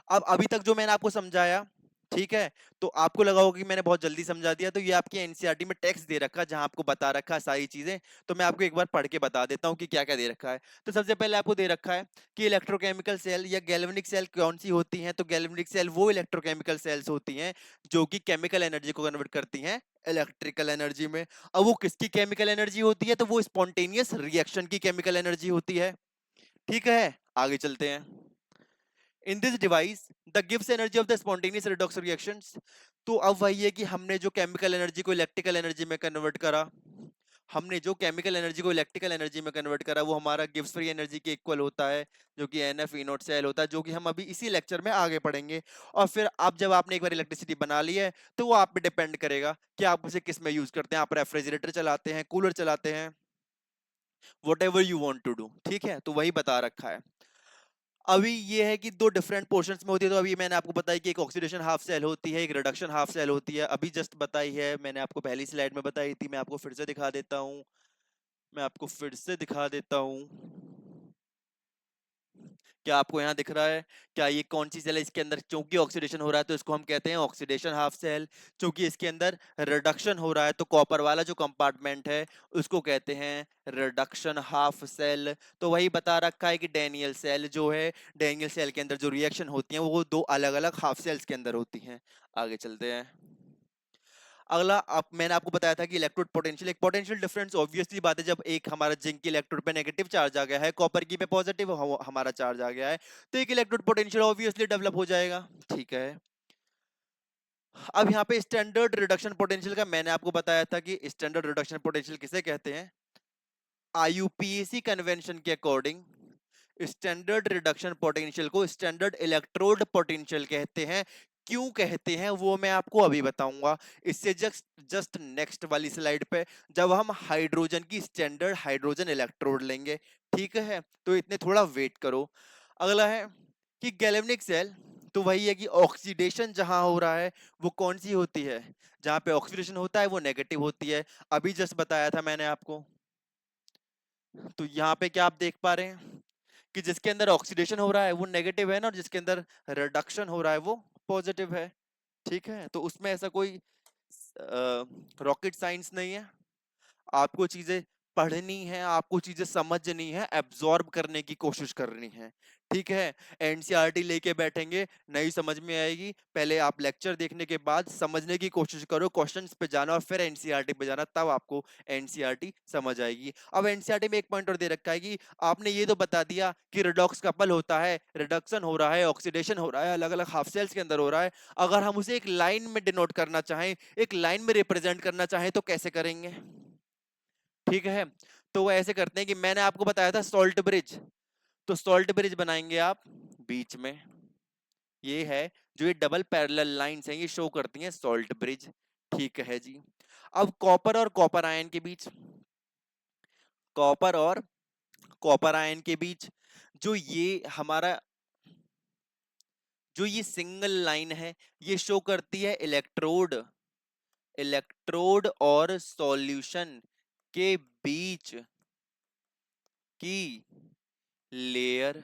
अब अभी तक जो मैंने आपको समझाया, ठीक है, तो आपको लगा होगा कि मैंने बहुत जल्दी समझा दिया, तो ये आपकी एनसीईआरटी में टेक्स्ट दे रखा है जहां आपको बता रखा है सारी चीजें। तो मैं आपको एक बार पढ़ के बता देता हूँ कि क्या क्या दे रखा है। तो सबसे पहले आपको दे रखा है कि इलेक्ट्रोकेमिकल सेल या गैल्वेनिक सेल कौन सी होती हैं। तो गैल्वेनिक सेल वो इलेक्ट्रोकेमिकल सेल्स होती हैं जो कि केमिकल एनर्जी को कन्वर्ट करती हैं इलेक्ट्रिकल एनर्जी में। अब वो किसकी केमिकल एनर्जी होती है? तो वो स्पॉन्टेनियस रिएक्शन की केमिकल एनर्जी होती है। ठीक है, आगे चलते हैं। In this device, the gives energy of the spontaneous redox reactions। तो अब वही है कि हमने जो केमिकल एनर्जी को इलेक्ट्रिकल एनर्जी में कन्वर्ट करा, हमने जो केमिकल एनर्जी को इलेक्ट्रिकल एनर्जी में कन्वर्ट करा, वो हमारा गिब्स फ्री एनर्जी के इक्वल होता है, जो कि NF E नॉट सेल होता है, जो कि हम अभी इसी लेक्चर में आगे पढ़ेंगे। और फिर आप जब आपने एक बार इलेक्ट्रिसिटी बना ली है, तो वो आप पे डिपेंड करेगा कि आप उसे किस में यूज करते हैं। आप रेफ्रिजरेटर चलाते हैं, कूलर चलाते हैं, whatever you want to do. ठीक है, तो वही बता रखा है। अभी ये है कि दो डिफरेंट पोर्शंस में होती है। तो अभी मैंने आपको बताया कि एक ऑक्सीडेशन हाफ सेल होती है, एक रिडक्शन हाफ सेल होती है, अभी जस्ट बताई है मैंने आपको, पहली स्लाइड में बताई थी। मैं आपको फिर से दिखा देता हूँ, मैं आपको फिर से दिखा देता हूँ। क्या आपको यहाँ दिख रहा है? क्या ये कौन सी सेल है? इसके अंदर चूंकि ऑक्सीडेशन हो रहा है तो इसको हम कहते हैं ऑक्सीडेशन हाफ सेल। चूंकि इसके अंदर रिडक्शन हो रहा है तो कॉपर वाला जो कंपार्टमेंट है उसको कहते हैं रिडक्शन हाफ सेल। तो वही बता रखा है कि डैनियल सेल जो है, डैनियल सेल के अंदर जो रिएक्शन होती है वो दो अलग अलग हाफ सेल्स के अंदर होती हैं। आगे चलते हैं। अगला, आप मैंने आपको बताया था कि इलेक्ट्रोड पोटेंशियल, एक पोटेंशियल डिफरेंस ऑब्वियसली बात है, जब एक हमारा जिंक के इलेक्ट्रोड पे नेगेटिव चार्ज आ गया है, कॉपर की पे पॉजिटिव हमारा चार्ज आ गया है, तो एक इलेक्ट्रोड पोटेंशियल ऑब्वियसली डेवलप हो जाएगा। ठीक है, अब यहाँ पे स्टैंडर्ड रिडक्शन पोटेंशियल का मैंने आपको बताया था कि स्टैंडर्ड रिडक्शन पोटेंशियल किसे कहते हैं। आईयूपीएसी कन्वेंशन के अकॉर्डिंग स्टैंडर्ड रिडक्शन पोटेंशियल को स्टैंडर्ड इलेक्ट्रोड पोटेंशियल कहते हैं। क्यों कहते हैं वो मैं आपको अभी बताऊंगा, इससे जस्ट जस्ट नेक्स्ट वाली स्लाइड पे, जब हम हाइड्रोजन की स्टैंडर्ड हाइड्रोजन इलेक्ट्रोड लेंगे। ठीक है, तो इतने थोड़ा वेट करो। अगला है कि गैल्वेनिक सेल, तो वही है कि ऑक्सीडेशन जहां हो रहा है वो कौन सी होती है, जहां पे ऑक्सीडेशन होता है वो नेगेटिव होती है। अभी जस्ट बताया था मैंने आपको। तो यहाँ पे क्या आप देख पा रहे हैं कि जिसके अंदर ऑक्सीडेशन हो रहा है वो नेगेटिव है ना, और जिसके अंदर रिडक्शन हो रहा है वो पॉजिटिव है। ठीक है, तो उसमें ऐसा कोई रॉकेट साइंस नहीं है। आपको चीजें पढ़नी है, आपको चीजें समझनी है, एब्जॉर्ब करने की कोशिश करनी है। ठीक है, एनसीईआरटी लेके बैठेंगे नहीं समझ में आएगी, पहले आप लेक्चर देखने के बाद समझने की कोशिश करो, क्वेश्चंस पे जाना और फिर एनसीईआरटी पे जाना, तब आपको एनसीईआरटी समझ आएगी। अब एनसीईआरटी में एक पॉइंट और दे रखा है कि आपने ये तो बता दिया कि रिडॉक्स कपल होता है, रिडक्शन हो रहा है, ऑक्सीडेशन हो रहा है, अलग अलग हाफ सेल्स के अंदर हो रहा है। अगर हम उसे एक लाइन में डिनोट करना चाहें, एक लाइन में रिप्रेजेंट करना चाहें, तो कैसे करेंगे। ठीक है, तो वो ऐसे करते हैं कि मैंने आपको बताया था सॉल्ट ब्रिज, तो सॉल्ट ब्रिज बनाएंगे आप बीच में, ये है जो ये डबल पैरेलल लाइंस हैं ये शो करती हैं सॉल्ट ब्रिज। ठीक है जी। अब कॉपर और कॉपर आयन के बीच, कॉपर और कॉपर आयन के बीच जो ये हमारा, जो ये सिंगल लाइन है ये शो करती है इलेक्ट्रोड, इलेक्ट्रोड और सॉल्यूशन के बीच की लेयर,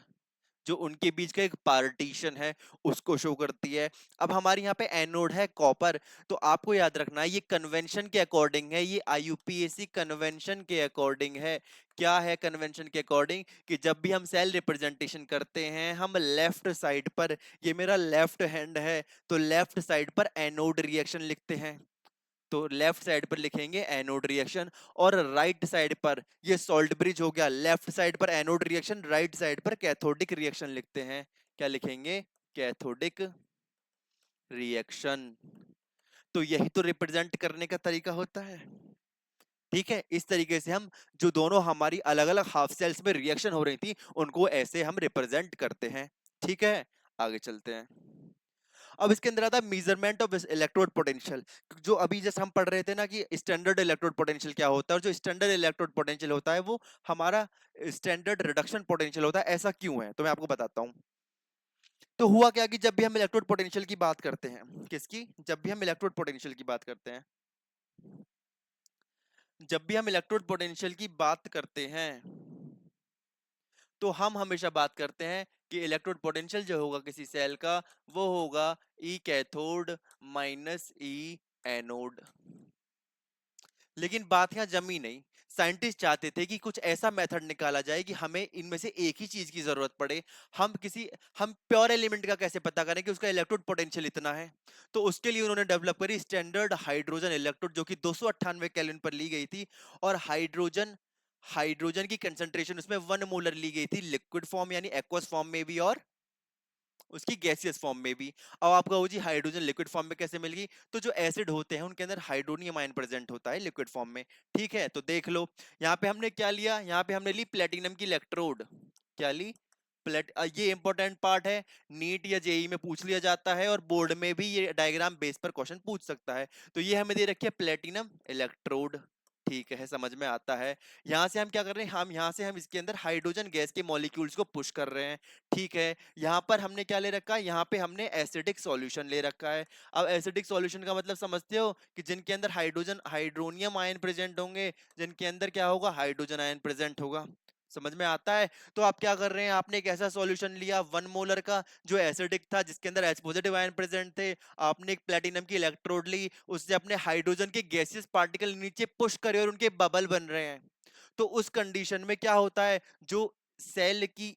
जो उनके बीच का एक पार्टीशन है उसको शो करती है। अब हमारे यहाँ पे एनोड है कॉपर, तो आपको याद रखना है ये कन्वेंशन के अकॉर्डिंग है, ये आईयूपीएसी कन्वेंशन के अकॉर्डिंग है। क्या है कन्वेंशन के अकॉर्डिंग, कि जब भी हम सेल रिप्रेजेंटेशन करते हैं हम लेफ्ट साइड पर, ये मेरा लेफ्ट हैंड है, तो लेफ्ट साइड पर एनोड रिएक्शन लिखते हैं, तो लेफ्ट साइड पर लिखेंगे एनोड रिएक्शन, और राइट साइड पर ये सॉल्ट ब्रिज हो गया, लेफ्ट साइड पर एनोड रिएक्शन, राइट साइड पर कैथोडिक रिएक्शन लिखते हैं। क्या लिखेंगे, कैथोडिक रिएक्शन। तो यही तो रिप्रेजेंट करने का तरीका होता है। ठीक है, इस तरीके से हम जो दोनों हमारी अलग अलग हाफ सेल्स में रिएक्शन हो रही थी उनको ऐसे हम रिप्रेजेंट करते हैं। ठीक है, आगे चलते हैं। अब इसके अंदर आता है मेजरमेंट ऑफ इलेक्ट्रोड पोटेंशियल, जो अभी जैसे हम पढ़ रहे थे ना कि स्टैंडर्ड इलेक्ट्रोड पोटेंशियल क्या होता है, और जो स्टैंडर्ड इलेक्ट्रोड पोटेंशियल होता है वो हमारा स्टैंडर्ड रिडक्शन पोटेंशियल होता है। ऐसा क्यों है तो मैं आपको बताता हूँ। तो हुआ क्या कि जब भी हम इलेक्ट्रोड पोटेंशियल की बात करते हैं, किसकी, जब भी हम इलेक्ट्रोड पोटेंशियल की बात करते हैं, जब भी हम इलेक्ट्रोड पोटेंशियल की बात करते हैं तो हम हमेशा बात करते हैं कि इलेक्ट्रोड पोटेंशियल जो होगा किसी सेल का वो होगा ई कैथोड माइनस ई एनोड। लेकिन बात यहाँ जमी नहीं, साइंटिस्ट चाहते थे कि कुछ ऐसा मेथड निकाला जाए कि हमें इनमें से एक ही चीज की जरूरत पड़े। हम किसी, हम प्योर एलिमेंट का कैसे पता करें कि उसका इलेक्ट्रोड पोटेंशियल इतना है, तो उसके लिए उन्होंने डेवलप करी स्टैंडर्ड हाइड्रोजन इलेक्ट्रोड, जो कि 298 केल्विन पर ली गई थी, और हाइड्रोजन, हाइड्रोजन की कंसंट्रेशन उसमें 1 मोलर ली गई थी लिक्विड फॉर्म यानी एक्वस फॉर्म में भी और उसकी गैसियस फॉर्म में भी। अब आप कहो जी हाइड्रोजन लिक्विड फॉर्म में कैसे मिल गई, तो जो एसिड होते हैं उनके अंदर हाइड्रोनियम आयन प्रेजेंट होता है लिक्विड फॉर्म में। ठीक है, तो देख लो यहाँ पे हमने क्या लिया, यहाँ पे हमने ली प्लेटिनम की इलेक्ट्रोड, क्या ली, ये इंपॉर्टेंट पार्ट है, नीट या जेई में पूछ लिया जाता है और बोर्ड में भी ये डायग्राम बेस पर क्वेश्चन पूछ सकता है। तो ये हमें दे रखी है प्लेटिनम इलेक्ट्रोड। ठीक है, समझ में आता है। यहां से हम क्या कर रहे हैं, हम यहां से हम इसके अंदर हाइड्रोजन गैस के मॉलिक्यूल्स को पुश कर रहे हैं। ठीक है, यहाँ पर हमने क्या ले रखा है, यहाँ पे हमने एसिडिक सॉल्यूशन ले रखा है। अब एसिडिक सॉल्यूशन का मतलब समझते हो कि जिनके अंदर हाइड्रोजन, हाइड्रोनियम आयन प्रेजेंट होंगे, जिनके अंदर क्या होगा, हाइड्रोजन आयन प्रेजेंट होगा। समझ में आता है। तो आप क्या कर रहे हैं, आपने एक ऐसा सॉल्यूशन लिया 1 मोलर का जो एसिडिक था, जिसके अंदर H पॉजिटिव आयन प्रेजेंट थे, आपने एक प्लेटिनम की इलेक्ट्रोड ली, उससे अपने हाइड्रोजन के गैसियस पार्टिकल नीचे पुश करे और उनके बबल बन रहे हैं। तो उस कंडीशन में क्या होता है, जो सेल की,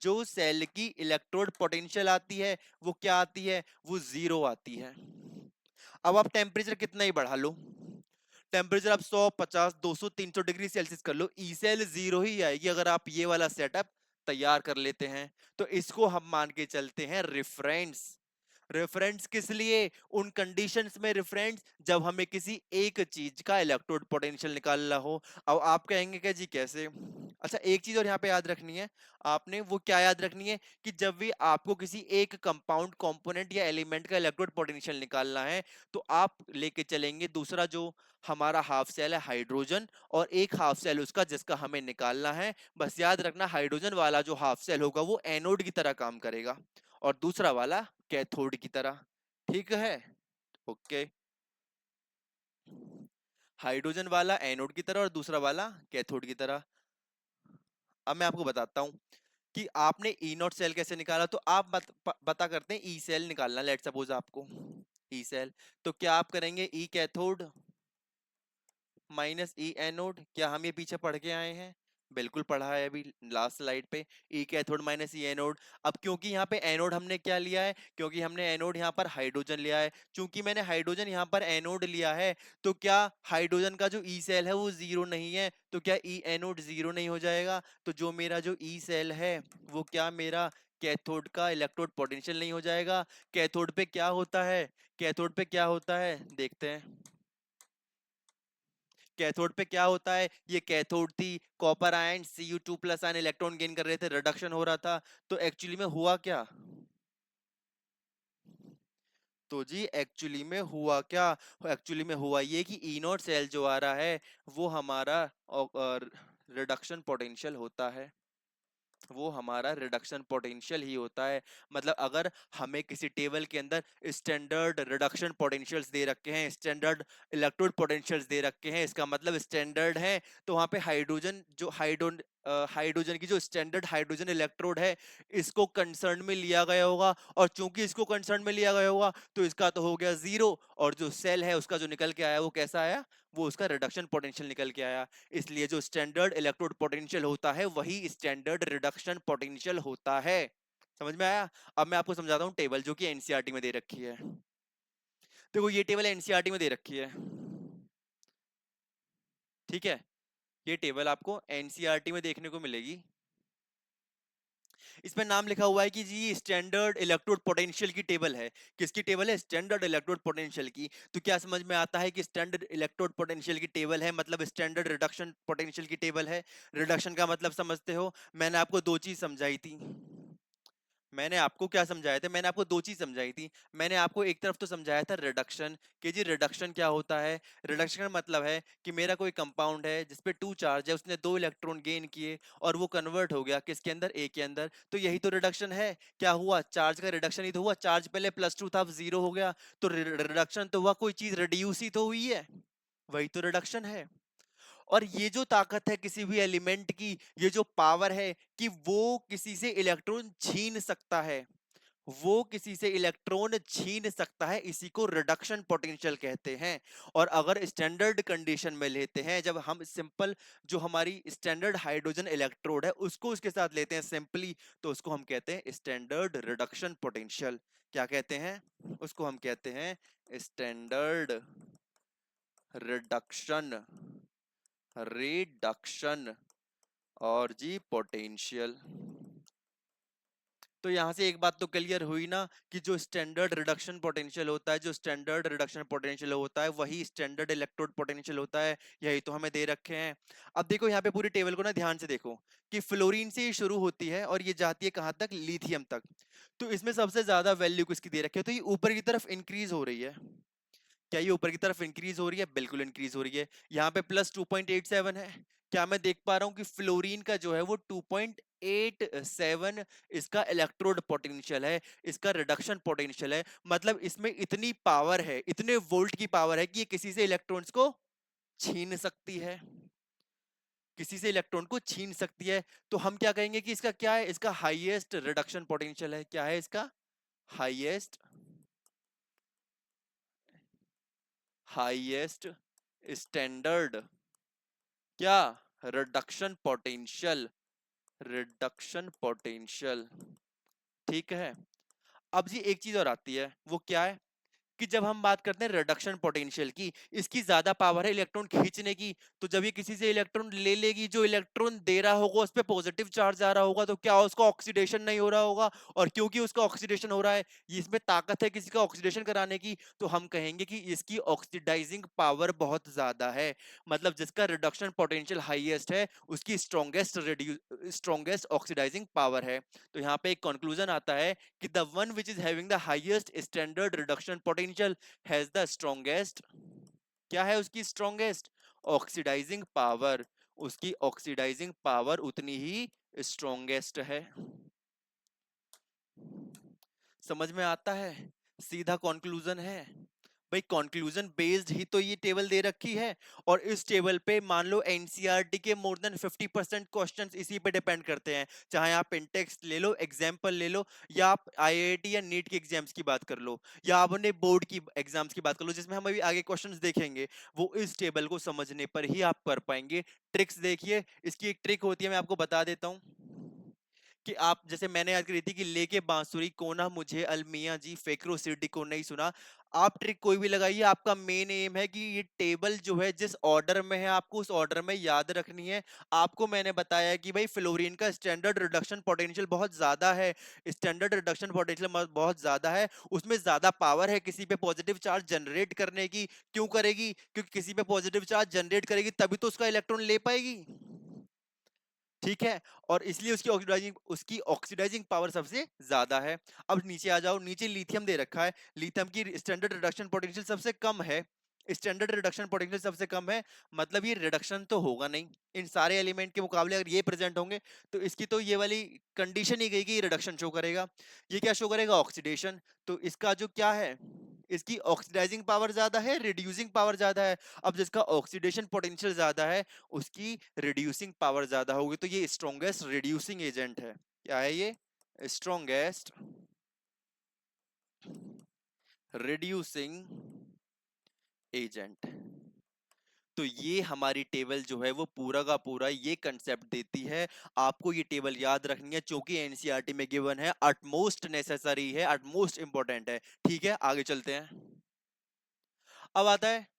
जो सेल की इलेक्ट्रोड पोटेंशियल आती है वो क्या आती है, वो जीरो आती है। अब आप टेम्परेचर कितना ही बढ़ा लो, टेम्परेचर आप 100, 50, 200, 300 डिग्री सेल्सियस कर लो, ई सेल जीरो ही आएगी अगर आप ये वाला सेटअप तैयार कर लेते हैं। तो इसको हम मान के चलते हैं रेफरेंस। रेफरेंस किस लिए? उन कंडीशंस में रेफरेंस जब हमें किसी एक चीज का इलेक्ट्रोड पोटेंशियल निकालना हो। अब आप कहेंगे कि जी कैसे? अच्छा, एक चीज और यहाँ पे याद रखनी है आपने, वो क्या याद रखनी है कि जब भी आपको किसी एक कंपाउंड कंपोनेंट या एलिमेंट का इलेक्ट्रोड पोटेंशियल निकालना है, तो आप लेके चलेंगे दूसरा जो हमारा हाफ सेल है हाइड्रोजन, और एक हाफ सेल उसका जिसका हमें निकालना है। बस याद रखना हाइड्रोजन वाला जो हाफ सेल होगा वो एनोड की तरह काम करेगा, और दूसरा वाला कैथोड की तरह। ठीक है? ओके। हाइड्रोजन वाला एनोड की तरह और दूसरा वाला कैथोड की तरह। अब मैं आपको बताता हूं कि आपने ई नॉट सेल कैसे निकाला। तो आप बता करते हैं ई सेल निकालना, लेट सपोज आपको ई सेल। तो क्या आप करेंगे? ई कैथोड माइनस ई एनोड। क्या हम ये पीछे पढ़ के आए हैं? बिल्कुल पढ़ा है अभी लास्ट स्लाइड पे। ई कैथोड माइनस ई एनोड। अब क्योंकि यहाँ पे एनोड हमने क्या लिया है, क्योंकि हमने एनोड यहाँ पर हाइड्रोजन लिया है, चूंकि मैंने हाइड्रोजन यहाँ पर एनोड लिया है, तो क्या हाइड्रोजन का जो ई सेल है वो जीरो नहीं है? तो क्या ई एनोड जीरो नहीं हो जाएगा? तो जो मेरा जो ई सेल है वो क्या मेरा कैथोड का इलेक्ट्रोड पोटेंशियल नहीं हो जाएगा? कैथोड पे क्या होता है? कैथोड पे क्या होता है देखते हैं। कैथोड पे क्या होता है? ये कैथोड थी, copper ion Cu2 plus ion electron gain कर रहे थे, रिडक्शन हो रहा था। तो एक्चुअली में हुआ क्या? तो जी एक्चुअली में हुआ क्या? एक्चुअली में हुआ ये कि ई नॉट सेल जो आ रहा है वो हमारा रिडक्शन पोटेंशियल होता है। वो हमारा रिडक्शन पोटेंशियल ही होता है। मतलब अगर हमें किसी टेबल के अंदर स्टैंडर्ड रिडक्शन पोटेंशियल्स दे रखे हैं, स्टैंडर्ड इलेक्ट्रोड पोटेंशियल्स दे रखे हैं, इसका मतलब स्टैंडर्ड है, तो वहां पे हाइड्रोजन जो हाइड्रोजन की जो स्टैंडर्ड हाइड्रोजन इलेक्ट्रोड है इसको कंसर्न में लिया गया होगा, और चूंकि इसको कंसर्न में लिया गया होगा तो इसका तो हो गया जीरो, और जो सेल है उसका जो निकल के आया वो कैसा आया? वो उसका रिडक्शन पोटेंशियल निकल के आया। इसलिए जो स्टैंडर्ड इलेक्ट्रोड पोटेंशियल होता है वही स्टैंडर्ड रिडक्शन पोटेंशियल होता है। समझ में आया? अब मैं आपको समझाता हूँ टेबल जो कि एनसीईआरटी में दे रखी है। देखो ये टेबल एनसीईआरटी में दे रखी है, ठीक है? ये टेबल आपको एनसीईआरटी में देखने को मिलेगी। इसमें नाम लिखा हुआ है कि जी स्टैंडर्ड इलेक्ट्रोड पोटेंशियल की टेबल है। किसकी टेबल है? स्टैंडर्ड इलेक्ट्रोड पोटेंशियल की। तो क्या समझ में आता है कि स्टैंडर्ड इलेक्ट्रोड पोटेंशियल की टेबल है मतलब स्टैंडर्ड रिडक्शन पोटेंशियल की टेबल है। रिडक्शन का मतलब समझते हो? मैंने आपको दो चीज समझाई थी। मैंने आपको क्या समझाया था? मैंने आपको दो चीज समझाई थी। मैंने आपको एक तरफ तो समझाया था रिडक्शन, कि जी रिडक्शन क्या होता है। रिडक्शन का मतलब है कि मेरा कोई कंपाउंड है जिसपे टू चार्ज है, उसने दो इलेक्ट्रॉन गेन किए और वो कन्वर्ट हो गया किसके अंदर? ए के अंदर। तो यही तो रिडक्शन है। क्या हुआ? चार्ज का रिडक्शन ही तो हुआ। चार्ज पहले +2 था, अब जीरो हो गया। तो रिडक्शन तो हुआ, कोई चीज रिड्यूस ही तो हुई है, वही तो रिडक्शन है। और ये जो ताकत है किसी भी एलिमेंट की, ये जो पावर है कि वो किसी से इलेक्ट्रॉन छीन सकता है, वो किसी से इलेक्ट्रॉन छीन सकता है, इसी को रिडक्शन पोटेंशियल कहते हैं। और अगर स्टैंडर्ड कंडीशन में लेते हैं, जब हम सिंपल जो हमारी स्टैंडर्ड हाइड्रोजन इलेक्ट्रोड है उसको उसके साथ लेते हैं सिंपली, तो उसको हम कहते हैं स्टैंडर्ड रिडक्शन पोटेंशियल। क्या कहते हैं? उसको हम कहते हैं स्टैंडर्ड रिडक्शन, रिडक्शन और जी पोटेंशियल। तो यहां से एक बात तो क्लियर हुई ना कि जो स्टैंडर्ड रिडक्शन पोटेंशियल होता है, जो स्टैंडर्ड रिडक्शन पोटेंशियल होता है वही स्टैंडर्ड इलेक्ट्रोड पोटेंशियल होता है। यही तो हमें दे रखे हैं। अब देखो यहाँ पे पूरी टेबल को ना ध्यान से देखो कि फ्लोरीन से ही शुरू होती है और ये जाती है कहाँ तक? लिथियम तक। तो इसमें सबसे ज्यादा वैल्यू किसकी दे रखी है? तो ये ऊपर की तरफ इंक्रीज हो रही है। क्या ये ऊपर की तरफ इंक्रीज हो रही है? बिल्कुल इंक्रीज हो रही है। यहाँ पे +2.87 है। क्या मैं देख पा रहा हूँ कि फ्लोरीन का जो है वो 2.87 इसका इलेक्ट्रोड पोटेंशियल है, इसका रिडक्शन पोटेंशियल है। मतलब इसमें इतनी पावर है, इतने वोल्ट की पावर है कि ये किसी से इलेक्ट्रॉन्स को छीन सकती है, किसी से इलेक्ट्रॉन को छीन सकती है। तो हम क्या कहेंगे कि इसका क्या है? इसका हाईएस्ट रिडक्शन पोटेंशियल है। क्या है इसका? हाईएस्ट, हाईएस्ट स्टैंडर्ड क्या? Reduction potential, reduction potential. ठीक है? अब जी एक चीज और आती है, वो क्या है? इसकी जब हम बात करते हैं रिडक्शन पोटेंशियल की, इसकी ज्यादा पावर है इलेक्ट्रॉन खींचने की। तो जब ये किसी से इलेक्ट्रॉन ले लेगी, जो इलेक्ट्रॉन दे रहा होगा उस पर पॉजिटिव चार्ज आ रहा होगा, तो क्या उसका ऑक्सीडेशन नहीं हो रहा होगा? और क्योंकि उसका ऑक्सीडेशन हो रहा है, ये इसमें ताकत है किसी का ऑक्सीडेशन कराने की, तो हम कहेंगे कि इसकी ऑक्सीडाइजिंग पावर बहुत ज्यादा है। मतलब जिसका रिडक्शन पोटेंशियल हाईएस्ट है, उसकी स्ट्रॉन्गेस्ट ऑक्सीडाइजिंग पावर है। तो यहाँ पे एक कंक्लूजन आता है कि the one which is having the highest standard reduction potential has the strongest, क्या है उसकी स्ट्रॉन्गेस्ट? Oxidising power. उसकी ऑक्सीडाइजिंग पावर उतनी ही स्ट्रॉन्गेस्ट है। समझ में आता है? सीधा कंक्लूजन है भाई। कंक्लूजन बेस्ड ही तो ये टेबल दे रखी है, और इस टेबल पे मान लो एनसीईआरटी के मोर देन 50% क्वेश्चंस इसी पे डिपेंड करते हैं। चाहे आप इंटेक्स ले लो, एग्जाम्पल ले लो, या आप आईआईटी या नीट के एग्जाम्स की बात कर लो, या आप अपने बोर्ड की एग्जाम्स की बात कर लो, जिसमें हम अभी आगे क्वेश्चंस देखेंगे, वो इस टेबल को समझने पर ही आप कर पाएंगे। ट्रिक्स देखिए, इसकी एक ट्रिक होती है, मैं आपको बता देता हूँ कि आप जैसे मैंने याद करी थी कि लेके बांसुरी कोना मुझे अलमिया जी फेकरो सिटी को नहीं सुना। आप ट्रिक कोई भी लगाइए, आपका मेन एम है कि ये टेबल जो है जिस ऑर्डर में है आपको उस ऑर्डर में याद रखनी है। आपको मैंने बताया कि भाई फ्लोरीन का स्टैंडर्ड रिडक्शन पोटेंशियल बहुत ज्यादा है, स्टैंडर्ड रिडक्शन पोटेंशियल बहुत ज्यादा है, उसमें ज्यादा पावर है किसी पे पॉजिटिव चार्ज जनरेट करने की। क्यों करेगी? क्योंकि किसी पे पॉजिटिव चार्ज जनरेट करेगी तभी तो उसका इलेक्ट्रॉन ले पाएगी। ठीक है, और इसलिए उसकी ऑक्सीडाइजिंग पावर सबसे ज्यादा है। अब नीचे आ जाओ, नीचे लिथियम दे रखा है, लिथियम की स्टैंडर्ड रिडक्शन पोटेंशियल सबसे कम है। स्टैंडर्ड रिडक्शन पोटेंशियल सबसे कम है, मतलब ये रिडक्शन तो होगा नहीं इन सारे एलिमेंट के मुकाबले। अगर ये प्रेजेंट होंगे तो इसकी तो ये वाली कंडीशन ही गई कि रिडक्शन शो करेगा। ये क्या शो करेगा? ऑक्सीडेशन। तो इसका जो क्या है, इसकी ऑक्सीडाइजिंग पावर ज्यादा है, रिड्यूसिंग पावर ज्यादा है। अब जिसका ऑक्सीडेशन पोटेंशियल ज्यादा है, उसकी रिड्यूसिंग पावर ज्यादा होगी, तो ये स्ट्रॉन्गेस्ट रिड्यूसिंग एजेंट है। क्या है ये? Strongest reducing agent. तो ये हमारी टेबल जो है वो पूरा का पूरा ये कंसेप्ट देती है। आपको ये टेबल याद रखनी है, क्योंकि एनसीईआरटी में गिवन है, अटमोस्ट नेसेसरी है, अटमोस्ट इंपॉर्टेंट है। ठीक है, आगे चलते हैं। अब आता है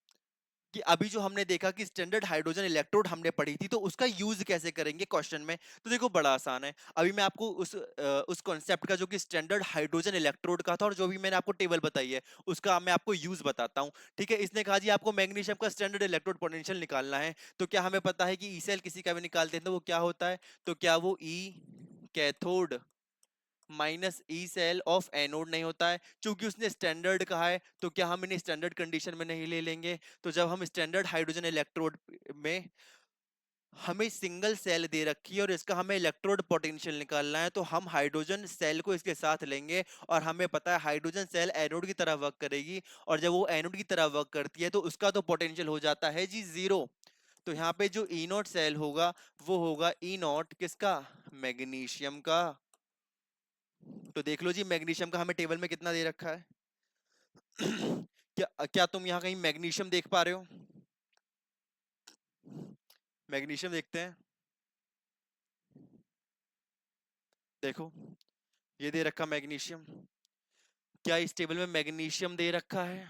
कि अभी जो हमने देखा कि स्टैंडर्ड हाइड्रोजन इलेक्ट्रोड हमने पढ़ी थी, तो उसका यूज कैसे करेंगे क्वेश्चन में? तो देखो बड़ा आसान है। अभी मैं आपको उस कॉन्सेप्ट का जो कि स्टैंडर्ड हाइड्रोजन इलेक्ट्रोड का था, और जो भी मैंने आपको टेबल बताई है, उसका मैं आपको यूज बताता हूँ। ठीक है, इसने कहा जी आपको मैग्नीशियम का स्टैंडर्ड इलेक्ट्रोड पोटेंशियल निकालना है। तो क्या हमें पता है कि ई सेल किसी का भी निकालते हैं तो वो क्या होता है? तो क्या वो E cathode minus E cell of anode नहीं होता है? क्योंकि उसने स्टैंडर्ड कहा है, तो क्या हम इन्हें स्टैंडर्ड कंडीशन में नहीं ले लेंगे? तो जब हम स्टैंडर्ड हाइड्रोजन इलेक्ट्रोड में हमें सिंगल सेल दे रखी है और इसका हमें इलेक्ट्रोड पोटेंशियल निकालना है, तो हम हाइड्रोजन सेल को इसके साथ लेंगे, और हमें पता है हाइड्रोजन सेल एनोड की तरह वर्क करेगी, और जब वो एनोड की तरह वर्क करती है तो उसका तो पोटेंशियल हो जाता है जी जीरो। तो यहाँ पे जो ई नॉट सेल होगा, वो होगा ई नॉट किसका? मैग्नीशियम का। तो देख लो जी, मैग्नीशियम का हमें टेबल में कितना दे रखा है। क्या क्या तुम यहाँ कहीं मैग्नीशियम देख पा रहे हो? मैग्नीशियम देखते हैं। देखो, ये दे रखा मैग्नीशियम। क्या इस टेबल में मैग्नीशियम दे रखा है?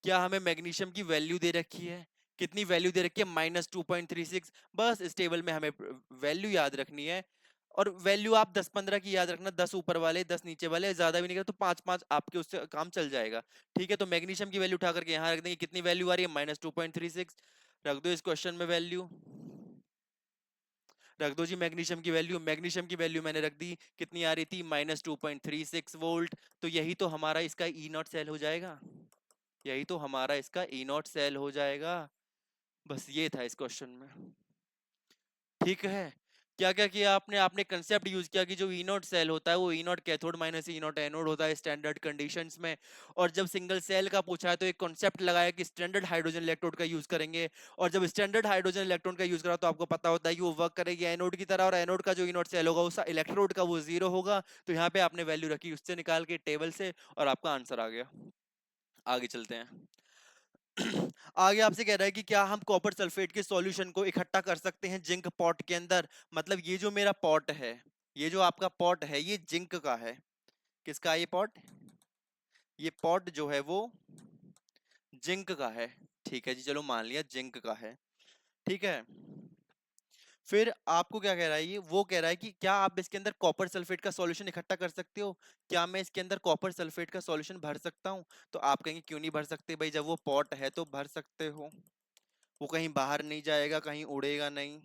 क्या हमें मैग्नीशियम की वैल्यू दे रखी है? कितनी वैल्यू दे रखी है? -2.36। बस इस टेबल में हमें वैल्यू याद रखनी है, और वैल्यू आप 10-15 की याद रखना, 10 ऊपर वाले 10 नीचे वाले, ज्यादा भी नहीं करना, तो 5-5 आपके उससे काम चल जाएगा। ठीक है, तो मैग्नीशियम की वैल्यू उठा करके यहाँ रख देंगे। कितनी वैल्यू आ रही है? -2.36। रख दो इस क्वेश्चन में वैल्यू, रख दो जी मैग्नीशियम की वैल्यू। मैग्नीशियम की वैल्यू मैंने रख दी, कितनी आ रही थी? -2.36 वोल्ट। तो यही तो हमारा इसका ई नॉट सेल हो जाएगा, यही तो हमारा इसका ई नॉट सेल हो जाएगा। बस ये था इस क्वेश्चन में। ठीक है, क्या क्या किया आपने? आपने कंसेप्ट यूज किया कि जो ई नॉट सेल होता है वो E not cathode minus E naught anode होता है स्टैंडर्ड कंडीशंस में। और जब सिंगल सेल का पूछा है तो एक कॉन्सेप्ट लगाया कि स्टैंडर्ड हाइड्रोजन इलेक्ट्रोड का यूज करेंगे। और जब स्टैंडर्ड हाइड्रोजन इलेक्ट्रोड का यूज करा तो आपको पता होता है कि वो वर्क करेगी एनोड की तरह, और एनोड का जो ई नॉट सेल होगा उस इलेक्ट्रोड का वो जीरो होगा। तो यहाँ पे आपने वैल्यू रखी उससे निकाल के टेबल से, और आपका आंसर आ गया। आगे चलते हैं। आगे आपसे कह रहा है कि क्या हम कॉपर सल्फेट के सॉल्यूशन को इकट्ठा कर सकते हैं जिंक पॉट के अंदर? मतलब ये जो मेरा पॉट है, ये जो आपका पॉट है, ये जिंक का है। किसका है ये पॉट? ये पॉट जो है वो जिंक का है। ठीक है जी, चलो मान लिया जिंक का है। ठीक है, फिर आपको क्या कह रहा है, ये वो कह रहा है कि क्या आप इसके अंदर कॉपर सल्फेट का सॉल्यूशन इकट्ठा कर सकते हो, क्या मैं इसके अंदर कॉपर सल्फेट का सॉल्यूशन भर सकता हूँ। तो आप कहेंगे क्यों नहीं भर सकते भाई, जब वो पॉट है तो भर सकते हो, वो कहीं बाहर नहीं जाएगा, कहीं उड़ेगा नहीं।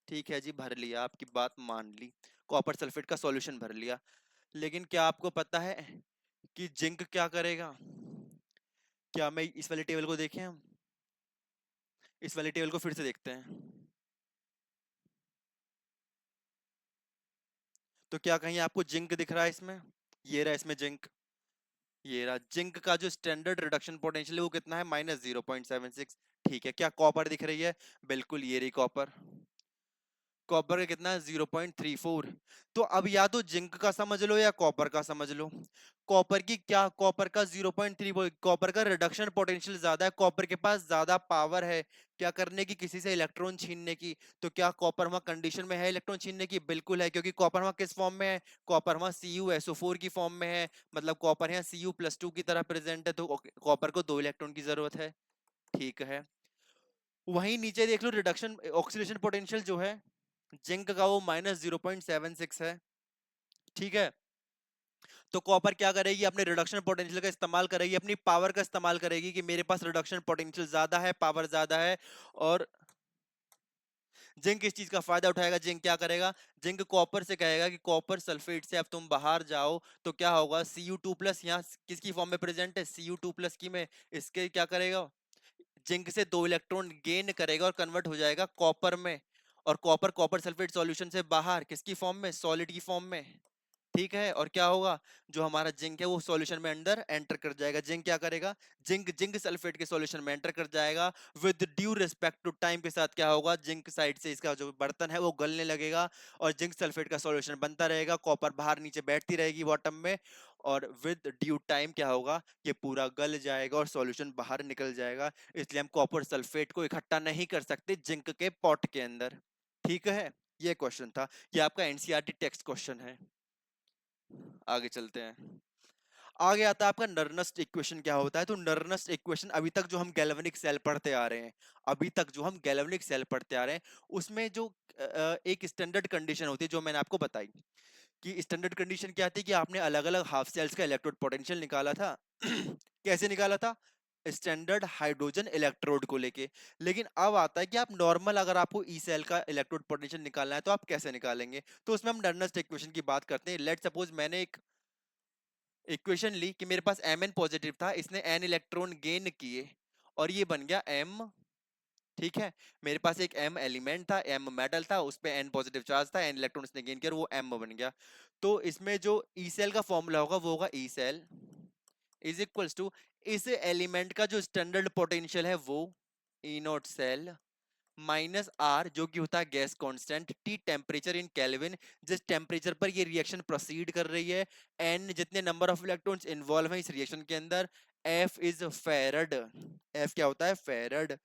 ठीक है जी, भर लिया, आपकी बात मान ली, कॉपर सल्फेट का सॉल्यूशन भर लिया। लेकिन क्या आपको पता है कि जिंक क्या करेगा। क्या मैं इस वाले टेबल को देखें हम, इस वाले टेबल को फिर से देखते हैं। तो क्या कहीं आपको जिंक दिख रहा है इसमें, ये रहा इसमें जिंक, ये रहा जिंक का जो स्टैंडर्ड रिडक्शन पोटेंशियल है वो कितना है, -0.76। ठीक है, क्या कॉपर दिख रही है, बिल्कुल ये रही कॉपर, कॉपर का कितना है 0.34। तो अब या तो जिंक का समझ लो या कॉपर का समझ लो। कॉपर की क्या, कॉपर का 0.3, कॉपर का रिडक्शन पोटेंशियल ज्यादा है, कॉपर के पास ज्यादा पावर है क्या करने की, किसी से इलेक्ट्रॉन छीनने की। तो क्या कॉपर वहां कंडीशन में है इलेक्ट्रॉन छीनने की, बिल्कुल है, क्योंकि कॉपर वहां किस फॉर्म में है, कॉपर वहां CuSO4 की फॉर्म में है, मतलब कॉपर यहाँ Cu+2 की तरह प्रेजेंट है, तो कॉपर को 2 इलेक्ट्रॉन की जरूरत है। ठीक है, वहीं नीचे देख लो रिडक्शन ऑक्सीडेशन पोटेंशियल जो है जिंक का, वो -0.76 है। ठीक है, तो कॉपर क्या करेगी, अपने रिडक्शन पोटेंशियल का इस्तेमाल करेगी, अपनी पावर का इस्तेमाल करेगी कि मेरे पास रिडक्शन पोटेंशियल ज्यादा है, पावर ज्यादा है। और जिंक इस चीज का फायदा उठाएगा, जिंक क्या करेगा, जिंक कॉपर से कहेगा कि कॉपर सल्फेट से अब तुम बाहर जाओ। तो क्या होगा, Cu2+, यहाँ किसकी फॉर्म में प्रेजेंट है, Cu2+ की में, इसके क्या करेगा, जिंक से 2 इलेक्ट्रॉन गेन करेगा और कन्वर्ट हो जाएगा कॉपर में। और कॉपर कॉपर सल्फेट सॉल्यूशन से बाहर किसकी फॉर्म में, सॉलिड की फॉर्म में। ठीक है, और क्या होगा, जो हमारा जिंक है वो सॉल्यूशन में अंदर एंटर कर जाएगा। जिंक क्या करेगा, जिंक जिंक सल्फेट के सॉल्यूशन में एंटर कर जाएगा। With due respect to time के साथ क्या होगा, जिंक साइड से इसका जो बर्तन है वो गलने लगेगा और जिंक सल्फेट का सॉल्यूशन बनता रहेगा, कॉपर बाहर नीचे बैठती रहेगी बॉटम में। और विद ड्यू टाइम क्या होगा, ये पूरा गल जाएगा और सॉल्यूशन बाहर निकल जाएगा। इसलिए हम कॉपर सल्फेट को इकट्ठा नहीं कर सकते जिंक के पॉट के अंदर। ठीक है, ये क्वेश्चन था, ये आपका एनसीईआरटी टेक्स्ट क्वेश्चन है। आगे चलते हैं। आगे आता है आपका नर्नस्ट इक्वेशन क्या होता है। तो नर्नस्ट इक्वेशन, अभी तक जो हम गैल्वेनिक सेल पढ़ते आ रहे हैं, अभी तक जो हम गैल्वेनिक सेल पढ़ते आ रहे हैं, उसमें जो एक स्टैंडर्ड कंडीशन होती है जो मैंने आपको बताई, कि स्टैंडर्ड कंडीशन क्या थी कि आपने अलग अलग हाफ सेल्स का इलेक्ट्रोड पोटेंशियल निकाला था। कैसे निकाला था, स्टैंडर्ड हाइड्रोजन इलेक्ट्रोड को लेके। लेकिन अब आता है कि आप नॉर्मल, अगर आपको ई सेल का इलेक्ट्रोड पोटेंशियल निकालना है तो आप कैसे निकालेंगे। तो उसमें हम नर्नस्ट इक्वेशन की बात करते हैं। लेट सपोज मैंने एक इक्वेशन ली कि मेरे पास Mn पॉजिटिव था, इसने n इलेक्ट्रॉन गेन किए और ये बन गया M। ठीक है, मेरे पास एक M एलिमेंट था, M मेटल था, उस पे n पॉजिटिव चार्ज था, n इलेक्ट्रॉन इसने गेन किया और वो M बन गया। तो इसमें जो ई सेल का फॉर्मूला होगा वो होगा E cell is equals to, इस एलिमेंट का जो स्टैंडर्ड पोटेंशियल है वो E not cell minus R, जो कि होता है gas constant, T temperature in kelvin, जिस टेम्परेचर पर ये रिएक्शन प्रोसीड कर रही है, एन जितने नंबर ऑफ इलेक्ट्रॉन्स इन्वॉल्व हैं इस रिएक्शन के अंदर, एफ इज फेरड। एफ क्या होता है, फेरड।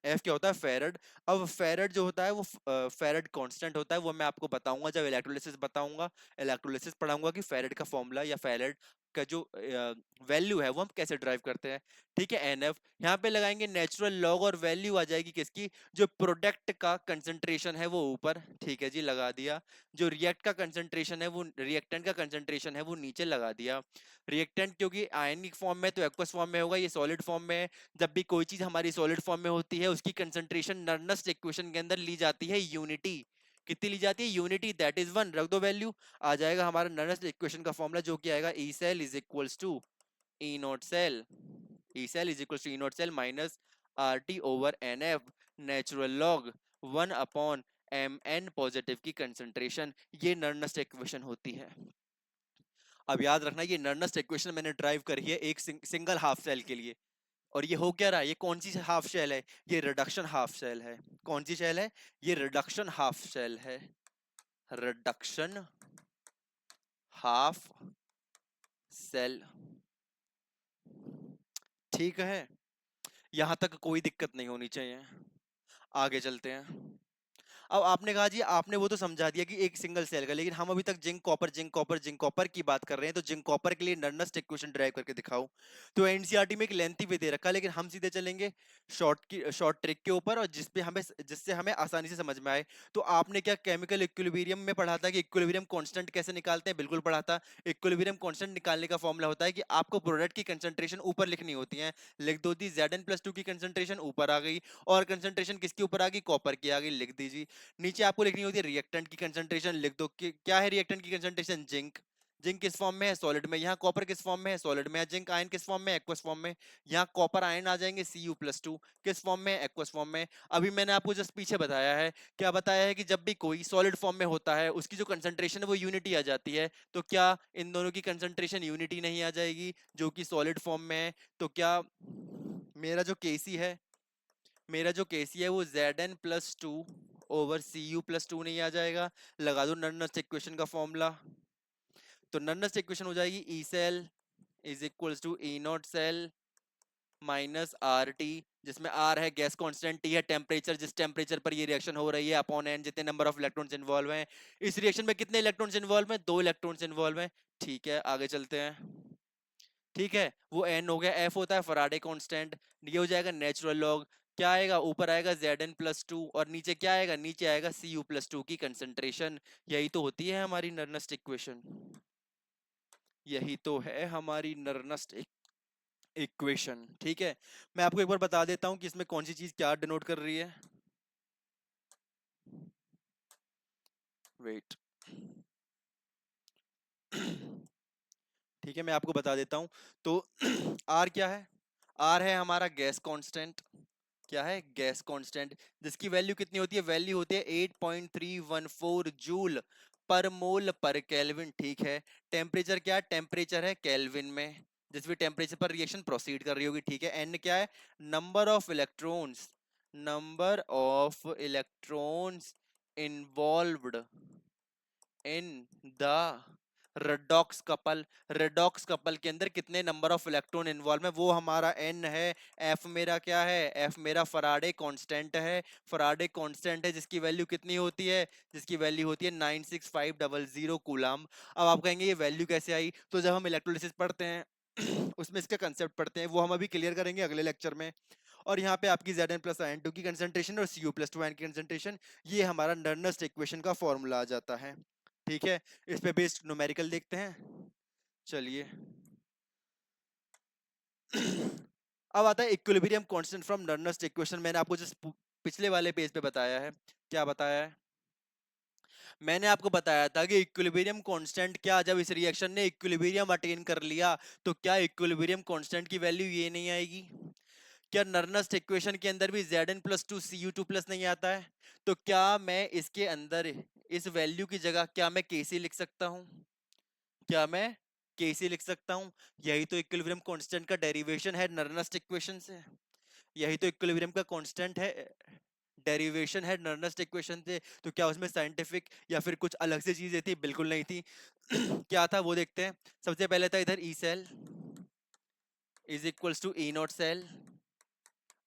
एफ क्या होता है, फेरड। अब फेरड जो होता है वो फेरड कांस्टेंट होता है, वो मैं आपको बताऊंगा जब इलेक्ट्रोलिसिस बताऊंगा, इलेक्ट्रोलिसिस पढ़ाऊंगा कि फेरड का फॉर्मूला या फेरड का जो वैल्यू है वो हम कैसे ड्राइव करते हैं। ठीक है, एनएफ यहाँ पे लगाएंगे, नेचुरल लॉग और वैल्यू आ जाएगी किसकी, जो प्रोडक्ट का कंसंट्रेशन है वो ऊपर। ठीक है जी, लगा दिया। जो रिएक्ट का कंसंट्रेशन है वो, रिएक्टेंट का कंसंट्रेशन है वो नीचे लगा दिया। रिएक्टेंट क्योंकि आयनिक फॉर्म में तो एक्वस फॉर्म में होगा, ये सॉलिड फॉर्म में है। जब भी कोई चीज हमारी सॉलिड फॉर्म में होती है उसकी कंसंट्रेशन नर्नस्ट इक्वेशन के अंदर ली जाती है यूनिटी। कितनी ली जाती है, यूनिटी, दैट इज 1, रख दो वैल्यू। आ जाएगा हमारा नर्नस्ट इक्वेशन का फॉर्मूला, जो कि आएगा E cell is equals to E not cell, E cell is equals to E not cell minus R T over N F, natural log 1 upon M N positive की concentration. ये Nernst equation होती है। अब याद रखना, ये Nernst equation मैंने drive करी है एक सिंगल हाफ सेल के लिए। और ये हो क्या रहा है, ये कौन सी हाफ शेल है, ये रिडक्शन हाफ शेल है। कौन सी शेल है, ये रिडक्शन हाफ शेल है, रिडक्शन हाफ सेल। ठीक है, यहां तक कोई दिक्कत नहीं होनी चाहिए। आगे चलते हैं। अब आपने कहा जी, आपने वो तो समझा दिया कि एक सिंगल सेल का, लेकिन हम अभी तक zinc copper zinc copper zinc copper की बात कर रहे हैं, तो जिंक कॉपर के लिए नर्नस्ट इक्वेशन ड्राइव करके दिखाओ। तो एनसीईआरटी में एक लेंथी वे दे रखा है, लेकिन हम सीधे चलेंगे शॉर्ट ट्रिक के ऊपर, और जिससे हमें आसानी से समझ में आए। तो आपने क्या केमिकल इक्विलिब्रियम में पढ़ा था कि इक्विलिब्रियम कांस्टेंट कैसे निकालते हैं? बिल्कुल पढ़ा था। इक्विलिब्रियम कांस्टेंट निकालने का फॉर्मूला होता है कि आपको प्रोडक्ट की कंसंट्रेशन ऊपर लिखनी होती है। लिख दो दी Zn+2 की कंसंट्रेशन ऊपर आ गई, और कंसंट्रेशन किसकी ऊपर आ गई? कॉपर की आ गई, लिख दीजिए। नीचे आपको लिखनी होती है रिएक्टेंट की कंसंट्रेशन, लिख दो कि क्या है रिएक्टेंट की कंसंट्रेशन? जिंक। जिंक किस फॉर्म में है? सॉलिड में। यहाँ कॉपर किस फॉर्म में है? सॉलिड में है। जिंक आयन किस फॉर्म में? एक्वस फॉर्म में। यहाँ कॉपर आयन आ जाएंगे Cu+2, किस फॉर्म में? एक्वस फॉर्म में। अभी मैंने आपको जस्ट पीछे बताया है, क्या बताया है कि जब भी कोई सॉलिड फॉर्म में होता है उसकी जो कंसंट्रेशन है वो यूनिटी आ जाती है। तो क्या इन दोनों की कंसंट्रेशन यूनिटी नहीं आ जाएगी जो कि सॉलिड फॉर्म में है? तो क्या मेरा जो केसी है, मेरा जो केसी है वो Zn+2 ओवर Cu+2 नहीं आ जाएगा? लगा दो नर्नस्ट इक्वेशन का फॉर्मूला। तो नर्नस्ट इक्वेशन हो जाएगी E cell is equals to E not cell minus R T, जिसमें आर है गैस कांस्टेंट, टी है टेम्परेचर, जिस टेम्परेचर पर ये रिएक्शन हो रही है, अपॉन एन जितने नंबर ऑफ इलेक्ट्रॉन्स इन्वॉल्व हैं। इस रिएक्शन में कितने इलेक्ट्रॉन्स इन्वॉल्व हैं? 2 इलेक्ट्रॉन्स इन्वॉल्व हैं। ठीक है, आगे चलते हैं। ठीक है, वो एन हो गया, एफ होता है फराडे कांस्टेंट, ये हो जाएगा नेचुरल लॉग। क्या आएगा? ऊपर आएगा Zn+2, और नीचे क्या आएगा? नीचे आएगा Cu+2 की कंसंट्रेशन। यही तो होती है हमारी नर्नस्ट इक्वेशन, यही तो है हमारी नर्नस्ट इक्वेशन। ठीक है, मैं आपको एक बार बता देता हूं कि इसमें कौन सी चीज क्या डिनोट कर रही है। वेट। ठीक है, मैं आपको बता देता हूं। तो आर क्या है? आर है हमारा गैस कांस्टेंट। क्या है? गैस कांस्टेंट, जिसकी वैल्यू कितनी होती है? वैल्यू होती है 8.314 जूल पर मोल पर केल्विन। ठीक है, टेम्परेचर क्या है? टेम्परेचर है केल्विन में, जिस भी टेम्परेचर पर रिएक्शन प्रोसीड कर रही होगी। ठीक है, एन क्या है? Number of electrons, number of electrons involved in the redox couple. Redox couple के अंदर कितने नंबर ऑफ इलेक्ट्रॉन इन्वॉल्व है, वो हमारा एन है। एफ मेरा क्या है? एफ मेरा फराडे कांस्टेंट है। फराडे कांस्टेंट है जिसकी वैल्यू कितनी होती है? जिसकी वैल्यू होती है 96500 कूलम। अब आप कहेंगे ये वैल्यू कैसे आई? तो जब हम इलेक्ट्रोलिसिस पढ़ते हैं उसमें इसका कंसेप्ट पढ़ते हैं, वो हम अभी क्लियर करेंगे अगले लेक्चर में। और यहाँ पे आपकी Zn+ion2 की कंसंट्रेशन और Cu+2 आयन की कंसंट्रेशन, ये हमारा नर्नस्ट इक्वेशन का फॉर्मूला आ जाता है। ठीक है, इस पे बेस्ड न्यूमेरिकल देखते हैं। चलिए। अब आता है equilibrium constant from Nernst equation. मैंने आपको जिस पिछले वाले पेज पे बताया है, क्या बताया है? मैंने आपको बताया था कि इक्विलिब्रियम कांस्टेंट क्या, जब इस रिएक्शन ने इक्विलिब्रियम अटेन कर लिया तो क्या इक्विलिब्रियम कांस्टेंट की वैल्यू ये नहीं आएगी? क्या नर्नस्ट इक्वेशन के अंदर भी Zn+2 Cu2+ नहीं आता है? तो क्या मैं इसके अंदर इस वैल्यू की जगह क्या मैं Kc लिख सकता हूं? क्या मैं Kc लिख सकता हूं? यही तो इक्विलिब्रियम कांस्टेंट का डेरिवेशन है नर्नस्ट इक्वेशन से। यही तो इक्विलिब्रियम का कांस्टेंट है, डेरिवेशन है नर्नस्ट इक्वेशन से। तो क्या उसमें साइंटिफिक या फिर कुछ अलग से चीजें थी? बिल्कुल नहीं थी। क्या था वो देखते हैं। सबसे पहले था इधर E cell is equals to E not cell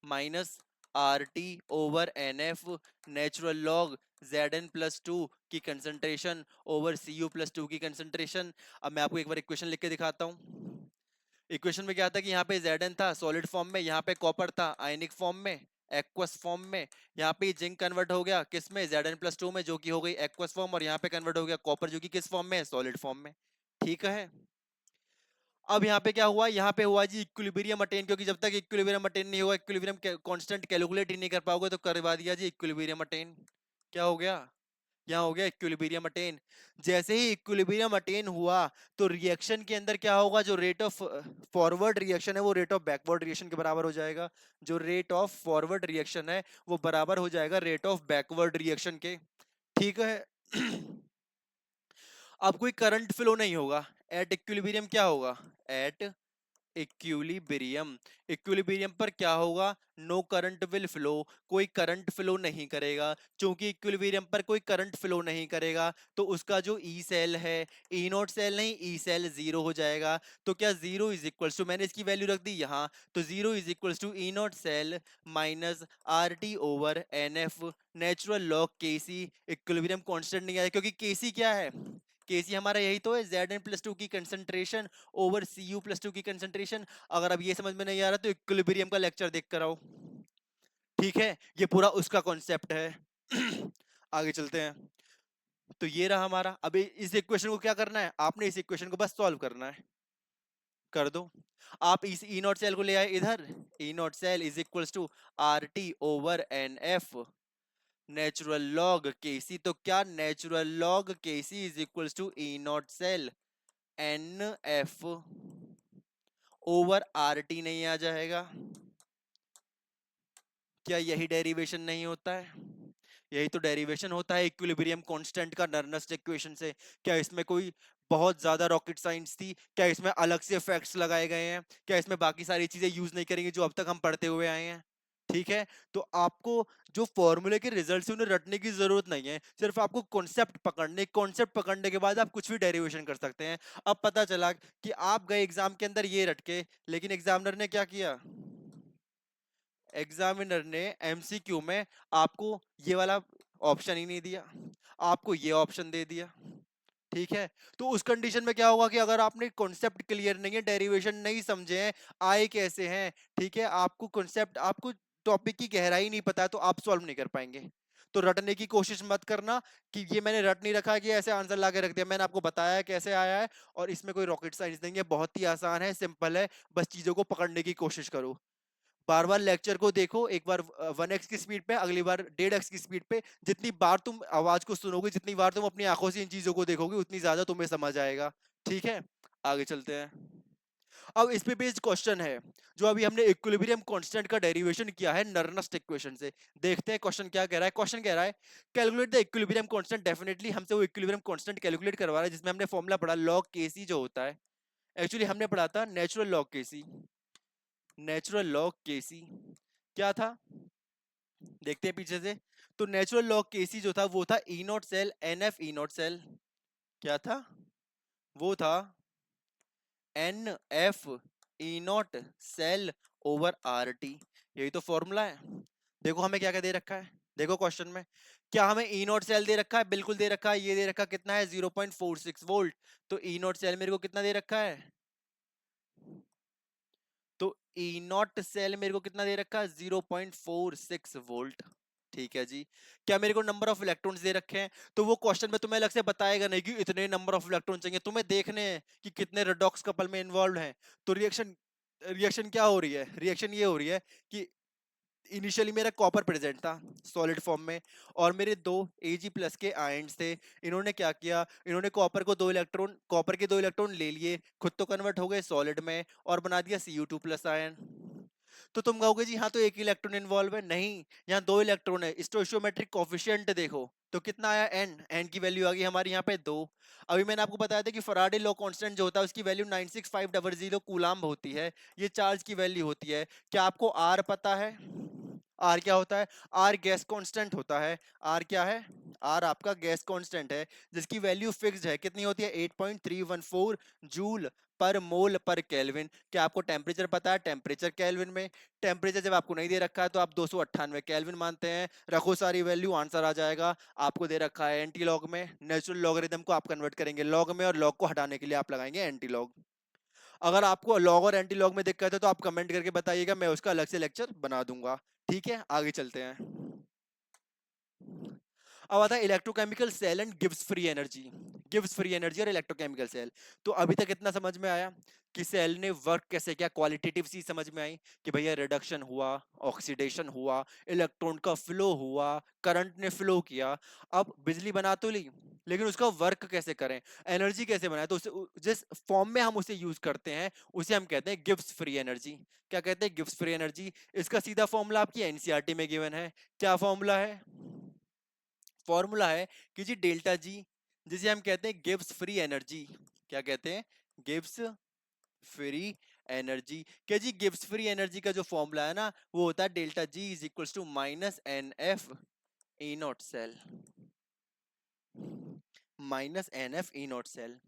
minus R T over N F natural log Zn+2 की कंसंट्रेशन ओवर Cu+2 की कंसंट्रेशन। अब मैं आपको एक बार इक्वेशन लिख के दिखाता हूँ। इक्वेशन में क्या था कि यहाँ पे Zn था सॉलिड फॉर्म में, यहाँ पे कॉपर था आयनिक फॉर्म में, एक्वस फॉर्म में। यहाँ पे जिंक कन्वर्ट हो गया किस में? Zn+2 में, जो कि हो गई एक्वस फॉर्म, और यहाँ पे कन्वर्ट हो गया कॉपर, जो कि किस फॉर्म में है? सॉलिड फॉर्म में। ठीक है, अब यहाँ पे क्या हुआ? यहाँ पे हुआ जी इक्विलिब्रियम अटेन, क्योंकि जब तक इक्विलिब्रियम अटेन नहीं होगा, इक्विलिब्रियम कांस्टेंट कैलकुलेट ही नहीं कर पाओगे, तो करवा दिया जी इक्विलिब्रियम अटेन। क्या हो गया? यहाँ हो गया इक्विलिब्रियम अटेन। जैसे ही इक्विलिब्रियम अटेन हुआ तो रिएक्शन के अंदर क्या होगा? जो रेट ऑफ फॉरवर्ड रिएक्शन है वो रेट ऑफ बैकवर्ड रिएक्शन के बराबर हो जाएगा। जो रेट ऑफ फॉरवर्ड रिएक्शन है वो बराबर हो जाएगा रेट ऑफ बैकवर्ड रिएक्शन के। ठीक है। अब कोई करंट फ्लो नहीं होगा एट इक्विलिब्रियम। क्या होगा? At equilibrium. इक्विलिब्रियम पर क्या होगा? नो करंट विल फ्लो, कोई करंट फ्लो नहीं करेगा। क्योंकि इक्विलिब्रियम पर कोई करंट फ्लो नहीं करेगा तो उसका जो ई सेल है, ई नॉट सेल नहीं, ई सेल जीरो हो जाएगा। तो क्या जीरो इज इक्वल टू, मैंने इसकी वैल्यू रख दी यहाँ, तो zero is equal to E not cell minus R T over N F natural log K C. Equilibrium constant नहीं आया क्योंकि के सी क्या है? केसी हमारा यही तो है, जेड एन प्लस टू की concentration over C U plus two की कंसंट्रेशन। अगर अब ये समझ में नहीं आ रहा तो इक्विलिब्रियम का लेक्चर देख कर आओ। ठीक है, ये पूरा उसका कॉन्सेप्ट है। आगे चलते हैं। तो ये रहा हमारा। अब इस इक्वेशन को क्या करना है? आपने इस इक्वेशन को बस सॉल्व करना है, कर दो। आप इस ई नॉट सेल को ले आए इधर, E not cell is equals to R T over N F natural log K C. तो क्या natural log K C is equals to E not cell n F over R T नहीं आ जाएगा? क्या यही डेरिवेशन नहीं होता है? यही तो डेरिवेशन होता है इक्विलिब्रियम कांस्टेंट का नर्नस्ट इक्वेशन से। क्या इसमें कोई बहुत ज्यादा रॉकेट साइंस थी? क्या इसमें अलग से फैक्ट्स लगाए गए हैं? क्या इसमें बाकी सारी चीजें यूज नहीं करेंगे जो अब तक हम पढ़ते हुए आए हैं? ठीक है, तो आपको जो फॉर्मूले के रिजल्ट से उन्हें रटने की जरूरत नहीं है, सिर्फ आपको कॉन्सेप्ट पकड़ने के बाद आप कुछ भी डेरिवेशन कर सकते हैं। अब पता चला कि आप गए एग्जाम के अंदर ये रट के, लेकिन एग्जामिनर ने क्या किया? एग्जामिनर ने एमसीक्यू में आपको ये वाला ऑप्शन ही नहीं दिया, आपको ये ऑप्शन दे दिया। ठीक है, तो उस कंडीशन में क्या होगा कि अगर आपने कॉन्सेप्ट क्लियर नहीं है, डेरिवेशन नहीं समझे हैं, आए कैसे हैं, ठीक है, आपको कॉन्सेप्ट, आपको टॉपिक की गहराई नहीं पता है, तो आप सॉल्व नहीं कर पाएंगे। तो रटने की कोशिश मत करना कि ये मैंने रट नहीं रखा है कि ऐसे आंसर ला के रख दिया। मैंने आपको बताया है कैसे आया है, और इसमें कोई रॉकेट साइंस नहीं है, बहुत ही आसान है, सिंपल है। बस चीजों को पकड़ने की कोशिश करो। बार बार लेक्चर को देखो, एक बार 1x की स्पीड पे, अगली बार 1.5x की स्पीड पे। जितनी बार तुम आवाज को सुनोगे, जितनी बार तुम अपनी आंखों से इन चीजों को देखोगे, उतनी ज्यादा तुम्हें समझ आएगा। ठीक है, आगे चलते हैं। अब इस पे बेस्ड क्वेश्चन है, जो अभी हमने इक्विलिब्रियम कांस्टेंट का डेरिवेशन किया है नर्नस्ट इक्वेशन से। देखते हैं क्वेश्चन क्या कह रहा है। क्वेश्चन कह रहा है calculate the equilibrium constant. Definitely हमसे वो इक्विलिब्रियम कांस्टेंट कैलकुलेट करवा रहा है, जिसमें हमने फॉर्मूला पढ़ा लॉग के सी जो होता है। एक्चुअली हमने पढ़ा था नेचुरल लॉग के सी। नेचुरल लॉग के सी क्या था, देखते हैं पीछे से। तो नेचुरल लॉग केसी जो था वो था E not cell n F E not cell. क्या था? वो था n F E not cell over R T. यही तो फॉर्मूला है। देखो हमें क्या क्या दे रखा है, देखो क्वेश्चन में। क्या हमें ई नॉट सेल दे रखा है? बिल्कुल दे रखा है। ये दे रखा कितना है? 0.46 वोल्ट। तो ई नॉट सेल मेरे को कितना दे रखा है? तो ई नॉट सेल मेरे को कितना दे रखा है? 0.46 वोल्ट। ठीक है जी। क्या मेरे को नंबर ऑफ इलेक्ट्रॉन्स दे रखे हैं? तो वो क्वेश्चन में तुम्हें अलग से बताएगा नहीं कि इतने नंबर ऑफ इलेक्ट्रॉन चाहिए, तुम्हें देखने हैं कि कितने रेडॉक्स कपल में इन्वॉल्व हैं। तो रिएक्शन रिएक्शन क्या हो रही है? रिएक्शन ये हो रही है कि इनिशियली मेरा कॉपर प्रेजेंट था सॉलिड फॉर्म में, और मेरे दो Ag प्लस के आयंस थे। इन्होंने क्या किया? इन्होंने कॉपर के दो इलेक्ट्रॉन ले लिए, खुद तो कन्वर्ट हो गए सॉलिड में, और बना दिया Cu2 प्लस आयन। तो तुम कहोगे जी हाँ तो एक इलेक्ट्रॉन इन्वॉल्व है, नहीं, यहाँ दो इलेक्ट्रॉन है। स्टोइचियोमेट्रिक कोफिशिएंट देखो तो कितना आया? एन। एन की वैल्यू आ गई हमारी यहाँ पे 2। अभी मैंने आपको बताया था कि फराडे लॉ कांस्टेंट जो होता है उसकी वैल्यू 96500 कूलाम्ब होती है। ये चार्ज की वैल्यू होती है। क्या आपको आर पता है? आर क्या होता है? आर गैस कांस्टेंट होता है। आर क्या है? आर आपका गैस कांस्टेंट है, जिसकी वैल्यू फिक्स्ड है। कितनी होती है? 8.314 जूल पर मोल पर केल्विन। क्या आपको टेम्परेचर पता है? टेम्परेचर केल्विन में। टेम्परेचर जब आपको नहीं दे रखा है तो आप 298 केल्विन मानते हैं। रखो सारी वैल्यू, आंसर आ जाएगा। आपको दे रखा है एंटी लॉग में, नेचुरल लॉगरिथम को आप कन्वर्ट करेंगे लॉग में, और लॉग को हटाने के लिए आप लगाएंगे एंटी लॉग। अगर आपको लॉग और एंटी लॉग में दिक्कत है तो आप कमेंट करके बताइएगा, मैं उसका अलग से लेक्चर बना दूंगा। ठीक है, आगे चलते हैं। अब आता है electrochemical cell and gives free energy. Gives free energy और इलेक्ट्रोकेमिकल सेल। तो अभी तक इतना समझ में आया कि सेल ने वर्क कैसे किया, क्वालिटेटिव चीज समझ में आई कि भैया रिडक्शन हुआ, ऑक्सीडेशन हुआ, इलेक्ट्रॉन का फ्लो हुआ, करंट ने फ्लो किया। अब बिजली बना तो ली, लेकिन उसका वर्क कैसे करें, एनर्जी कैसे बनाए, तो जिस फॉर्म में हम उसे यूज करते हैं उसे हम कहते हैं गिव्स फ्री एनर्जी। क्या कहते हैं? Gives free energy. इसका सीधा फॉर्मूला आपकी एनसीईआरटी में गिवन है। क्या फॉर्मूला है? फॉर्मूला है कि जी डेल्टा जी, जिसे हम कहते हैं गिव्स फ्री एनर्जी। क्या कहते हैं? Gives free energy. क्या जी, गिब्स फ्री एनर्जी का जो फॉर्मूला है ना, वो होता है delta G is equals to minus N F E not cell, minus N F E not cell.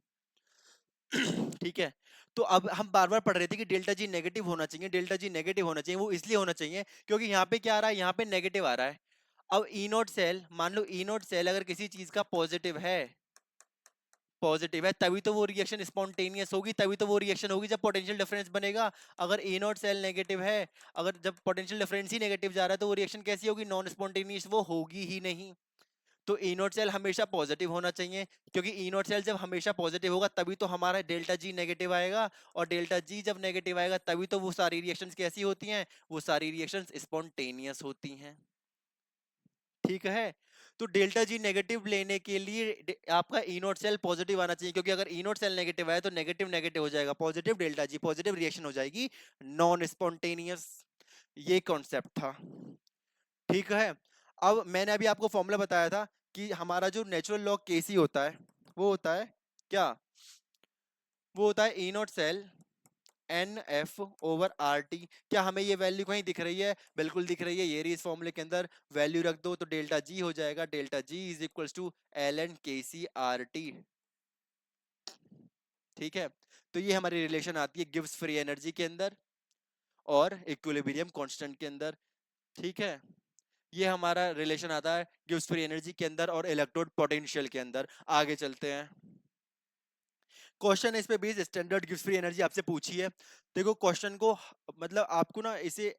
ठीक है। तो अब हम बार बार पढ़ रहे थे कि डेल्टा जी नेगेटिव होना चाहिए, डेल्टा जी नेगेटिव होना चाहिए। वो इसलिए होना चाहिए क्योंकि यहाँ पे क्या आ रहा है, यहाँ पे नेगेटिव आ रहा है। अब ई नोट सेल, मान लो ई नोट सेल अगर किसी चीज का पॉजिटिव है, पॉजिटिव है, तभी तो वो रिएक्शन स्पॉन्टेनियस होगी, तभी तो वो रिएक्शन होगी जब पोटेंशियल डिफरेंस बनेगा। अगर ए नॉट सेल नेगेटिव है, अगर जब पोटेंशियल डिफरेंस ही नेगेटिव जा रहा है, तो वो रिएक्शन कैसी होगी, नॉन स्पॉन्टेनियस वो होगी ही नहीं। तो ई नॉट सेल हमेशा पॉजिटिव होना चाहिए, क्योंकि ई नॉट सेल जब हमेशा पॉजिटिव होगा तभी तो हमारा डेल्टा जी नेगेटिव आएगा, और डेल्टा जी जब नेगेटिव आएगा तभी तो वो सारी रिएक्शंस कैसी होती हैं, वो सारी रिएक्शंस स्पॉन्टेनियस होती हैं। ठीक है। तो डेल्टा जी नेगेटिव लेने के लिए आपका ई नोट सेल पॉजिटिव आना चाहिए, क्योंकि अगर ई नोट सेल नेगेटिव आए तो नेगेटिव नेगेटिव हो जाएगा, positive delta G, positive reaction हो जाएगी, नॉन स्पॉन्टेनियस। ये कॉन्सेप्ट था। ठीक है। अब मैंने अभी आपको फॉर्मूला बताया था कि हमारा जो नेचुरल लॉग केसी होता है, वो होता है क्या, वो होता है E naught cell n F over R T. क्या हमें ये वैल्यू कहीं दिख रही है, बिल्कुल दिख रही है, ये रही इस फॉर्मूले के अंदर, वैल्यू रख दो तो डेल्टा जी हो जाएगा, delta G is equals to L N K C R T. ठीक है। तो ये हमारी रिलेशन आती है गिव्स फ्री एनर्जी के अंदर और इक्विलिब्रियम कांस्टेंट के अंदर। ठीक है। ये हमारा रिलेशन आता है गिव्स फ्री एनर्जी के अंदर और इलेक्ट्रोड पोटेंशियल के अंदर। आगे चलते हैं। क्वेश्चन इस पे based standard gives free energy आपसे पूछी है। देखो क्वेश्चन को, मतलब आपको ना इसे,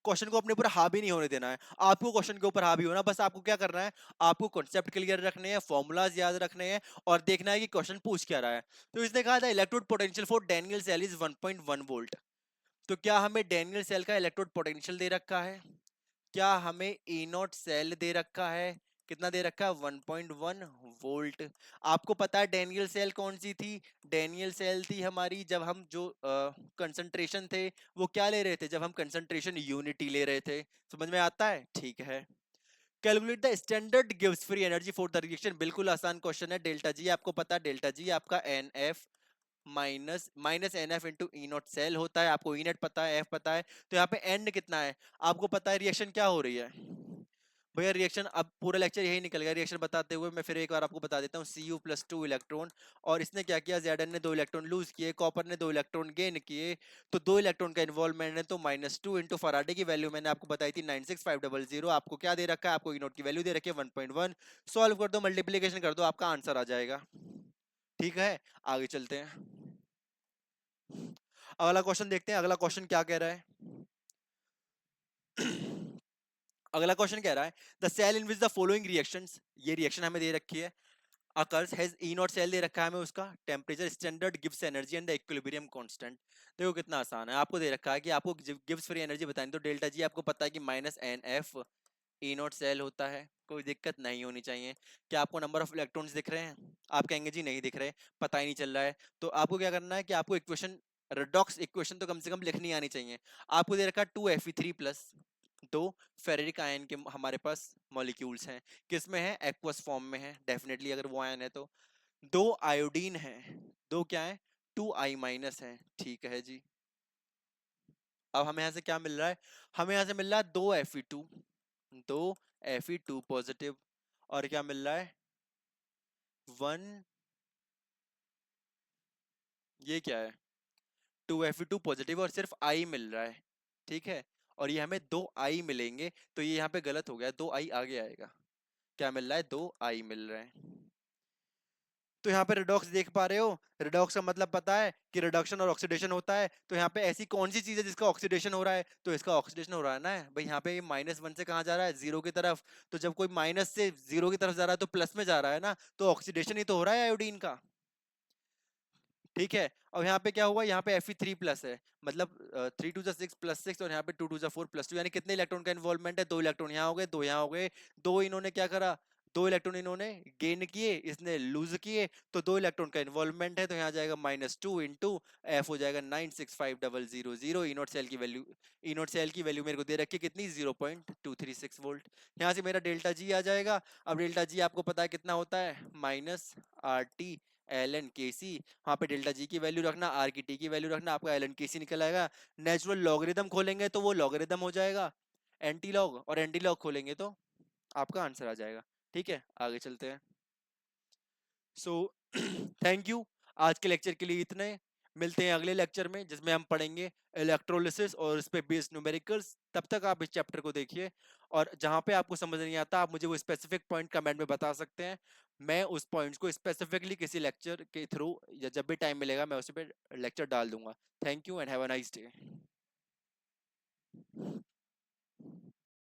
क्वेश्चन को अपने ऊपर हावी नहीं होने देना है, आपको क्वेश्चन के ऊपर हावी होना, बस आपको क्या करना है, आपको कॉन्सेप्ट क्लियर रखने हैं, फॉर्मूलाज याद रखने हैं, और देखना है कि क्वेश्चन पूछ क्या रहा है। तो इसने कहा था electrode potential for Daniell cell is 1.1 volt. तो क्या हमें डैनियल सेल का इलेक्ट्रोड पोटेंशियल दे रखा है, क्या हमें ए नॉट सेल दे रखा है, कितना दे रखा है, 1.1 वोल्ट। आपको पता है डैनियल सेल कौन सी थी, डैनियल सेल थी हमारी जब हम जो कंसंट्रेशन थे, वो क्या ले रहे थे, जब हम कंसंट्रेशन यूनिटी ले रहे थे। समझ में आता है। ठीक है। Calculate the standard gives free energy for the reaction. बिल्कुल आसान क्वेश्चन है। डेल्टा जी आपको पता है, डेल्टा जी आपका N F minus minus N F into E not cell होता है। आपको ई नेट पता है, एफ पता है, तो यहाँ पे एंड कितना है, आपको पता है रिएक्शन क्या हो रही है भैया। रिएक्शन, अब पूरा लेक्चर यही निकल गया रिएक्शन बताते हुए, मैं फिर एक बार आपको बता देता हूँ। Cu प्लस 2 इलेक्ट्रॉन, और इसने क्या किया, Zn ने 2 इलेक्ट्रॉन लूज किए, कॉपर ने 2 इलेक्ट्रॉन गेन किए, तो 2 इलेक्ट्रॉन का इन्वॉल्वमेंट है, तो -2 इंटू फराडे की वैल्यू मैंने आपको बताई थी 96500। आपको क्या दे रखा है, आपको ई नोट की वैल्यू दे रखी है 1.1। सॉल्व कर दो, मल्टीप्लीकेशन कर दो, आपका आंसर आ जाएगा। ठीक है। आगे चलते हैं, अगला क्वेश्चन देखते हैं। अगला क्वेश्चन क्या कह रहा है। अगला क्वेश्चन कह रहा है the cell in which the following reactions, ये रिएक्शन हमें दे रखी है, occurs has E not cell दे रखा है हमें, उसका temperature standard gives energy and the equilibrium constant. देखो कितना आसान है, आपको दे रखा है कि आपको गिव्स फ्री एनर्जी बतानी, तो डेल्टा जी आपको पता है कि minus N F E not cell होता है, कोई दिक्कत नहीं होनी चाहिए। क्या आपको नंबर ऑफ इलेक्ट्रॉन्स दिख रहे हैं, आप कहेंगे जी नहीं दिख रहे, पता ही नहीं चल रहा है। तो आपको क्या करना है कि आपको इक्वेशन, रेडॉक्स इक्वेशन तो कम से कम लिखनी आनी चाहिए। आपको दे रखा है 2Fe3+, दो फेरिक आयन के हमारे पास मॉलिक्यूल्स हैं, किसमें है, एक्वस फॉर्म में है, डेफिनेटली अगर वो आयन है तो। दो आयोडीन है, दो क्या है, 2I- है। ठीक है जी। अब हमें यहाँ से क्या मिल रहा है, हमें यहाँ से मिल रहा है 2Fe2, 2Fe2 पॉजिटिव, और क्या मिल रहा है, 1, ये क्या है, 2Fe2 पॉजिटिव, और सिर्फ I मिल रहा है। ठीक है। और ये हमें 2I मिलेंगे, तो ये यहाँ पे गलत हो गया, 2I आगे आएगा। क्या मिल रहा है, 2I मिल रहा है। तो यहाँ पे रिडॉक्स देख पा रहे हो, रिडॉक्स का मतलब पता है कि रिडक्शन और ऑक्सीडेशन होता है। तो यहाँ पे ऐसी कौन सी चीज है जिसका ऑक्सीडेशन हो रहा है, तो इसका ऑक्सीडेशन हो रहा है ना भाई। यहाँ पे -1 से कहाँ जा रहा है, 0 की तरफ। तो जब कोई माइनस से 0 की तरफ जा रहा है तो प्लस में जा रहा है ना, तो ऑक्सीडेशन ही तो हो रहा है आयोडीन का। ठीक है। और यहाँ पे क्या हुआ, यहाँ पे Fe3+ है, मतलब 3 to the 6 + 6, और यहाँ पे 2 to the 4 + 2, यानी कितने इलेक्ट्रॉन का इन्वॉल्वमेंट है, 2 इलेक्ट्रॉन यहाँ हो गए, 2 यहाँ हो गए। दो इन्होंने क्या करा, 2 इलेक्ट्रॉन इन्होंने गेन किए, इसने लूज किए, तो 2 इलेक्ट्रॉन का इन्वॉल्वमेंट है, तो यहाँ जाएगा -2 इंटू एफ हो जाएगा 965,000। इनोट सेल की वैल्यू, इनोट सेल की वैल्यू मेरे को दे रखी है कितनी, 0.236 वोल्ट। यहाँ से मेरा डेल्टा जी आ जाएगा। अब डेल्टा जी आपको पता है कितना होता है, -RT एल एन के सी, वहाँ पे डेल्टा जी की वैल्यू रखना, आर की टी की वैल्यू रखना, आपका एल एन के सी निकल आएगा। नेचुरल लॉगरिदम खोलेंगे तो वो लॉगरिदम हो जाएगा, एंटी लॉग, और एंटी लॉग खोलेंगे तो आपका आंसर आ जाएगा। ठीक है, आगे चलते हैं। सो थैंक यू, आज के लेक्चर के लिए इतने। मिलते हैं अगले लेक्चर में जिसमें हम पढ़ेंगे इलेक्ट्रोलिसिस और उस पे बेस्ड न्यूमेरिकल्स। तब तक आप इस चैप्टर को देखिए, और जहां पे आपको समझ नहीं आता आप मुझे वो स्पेसिफिक पॉइंट कमेंट में बता सकते हैं। मैं उस पॉइंट्स को स्पेसिफिकली किसी लेक्चर के थ्रू या जब भी टाइम मिलेगा मैं उस पे लेक्चर डाल दूंगा। Thank you and have a nice day.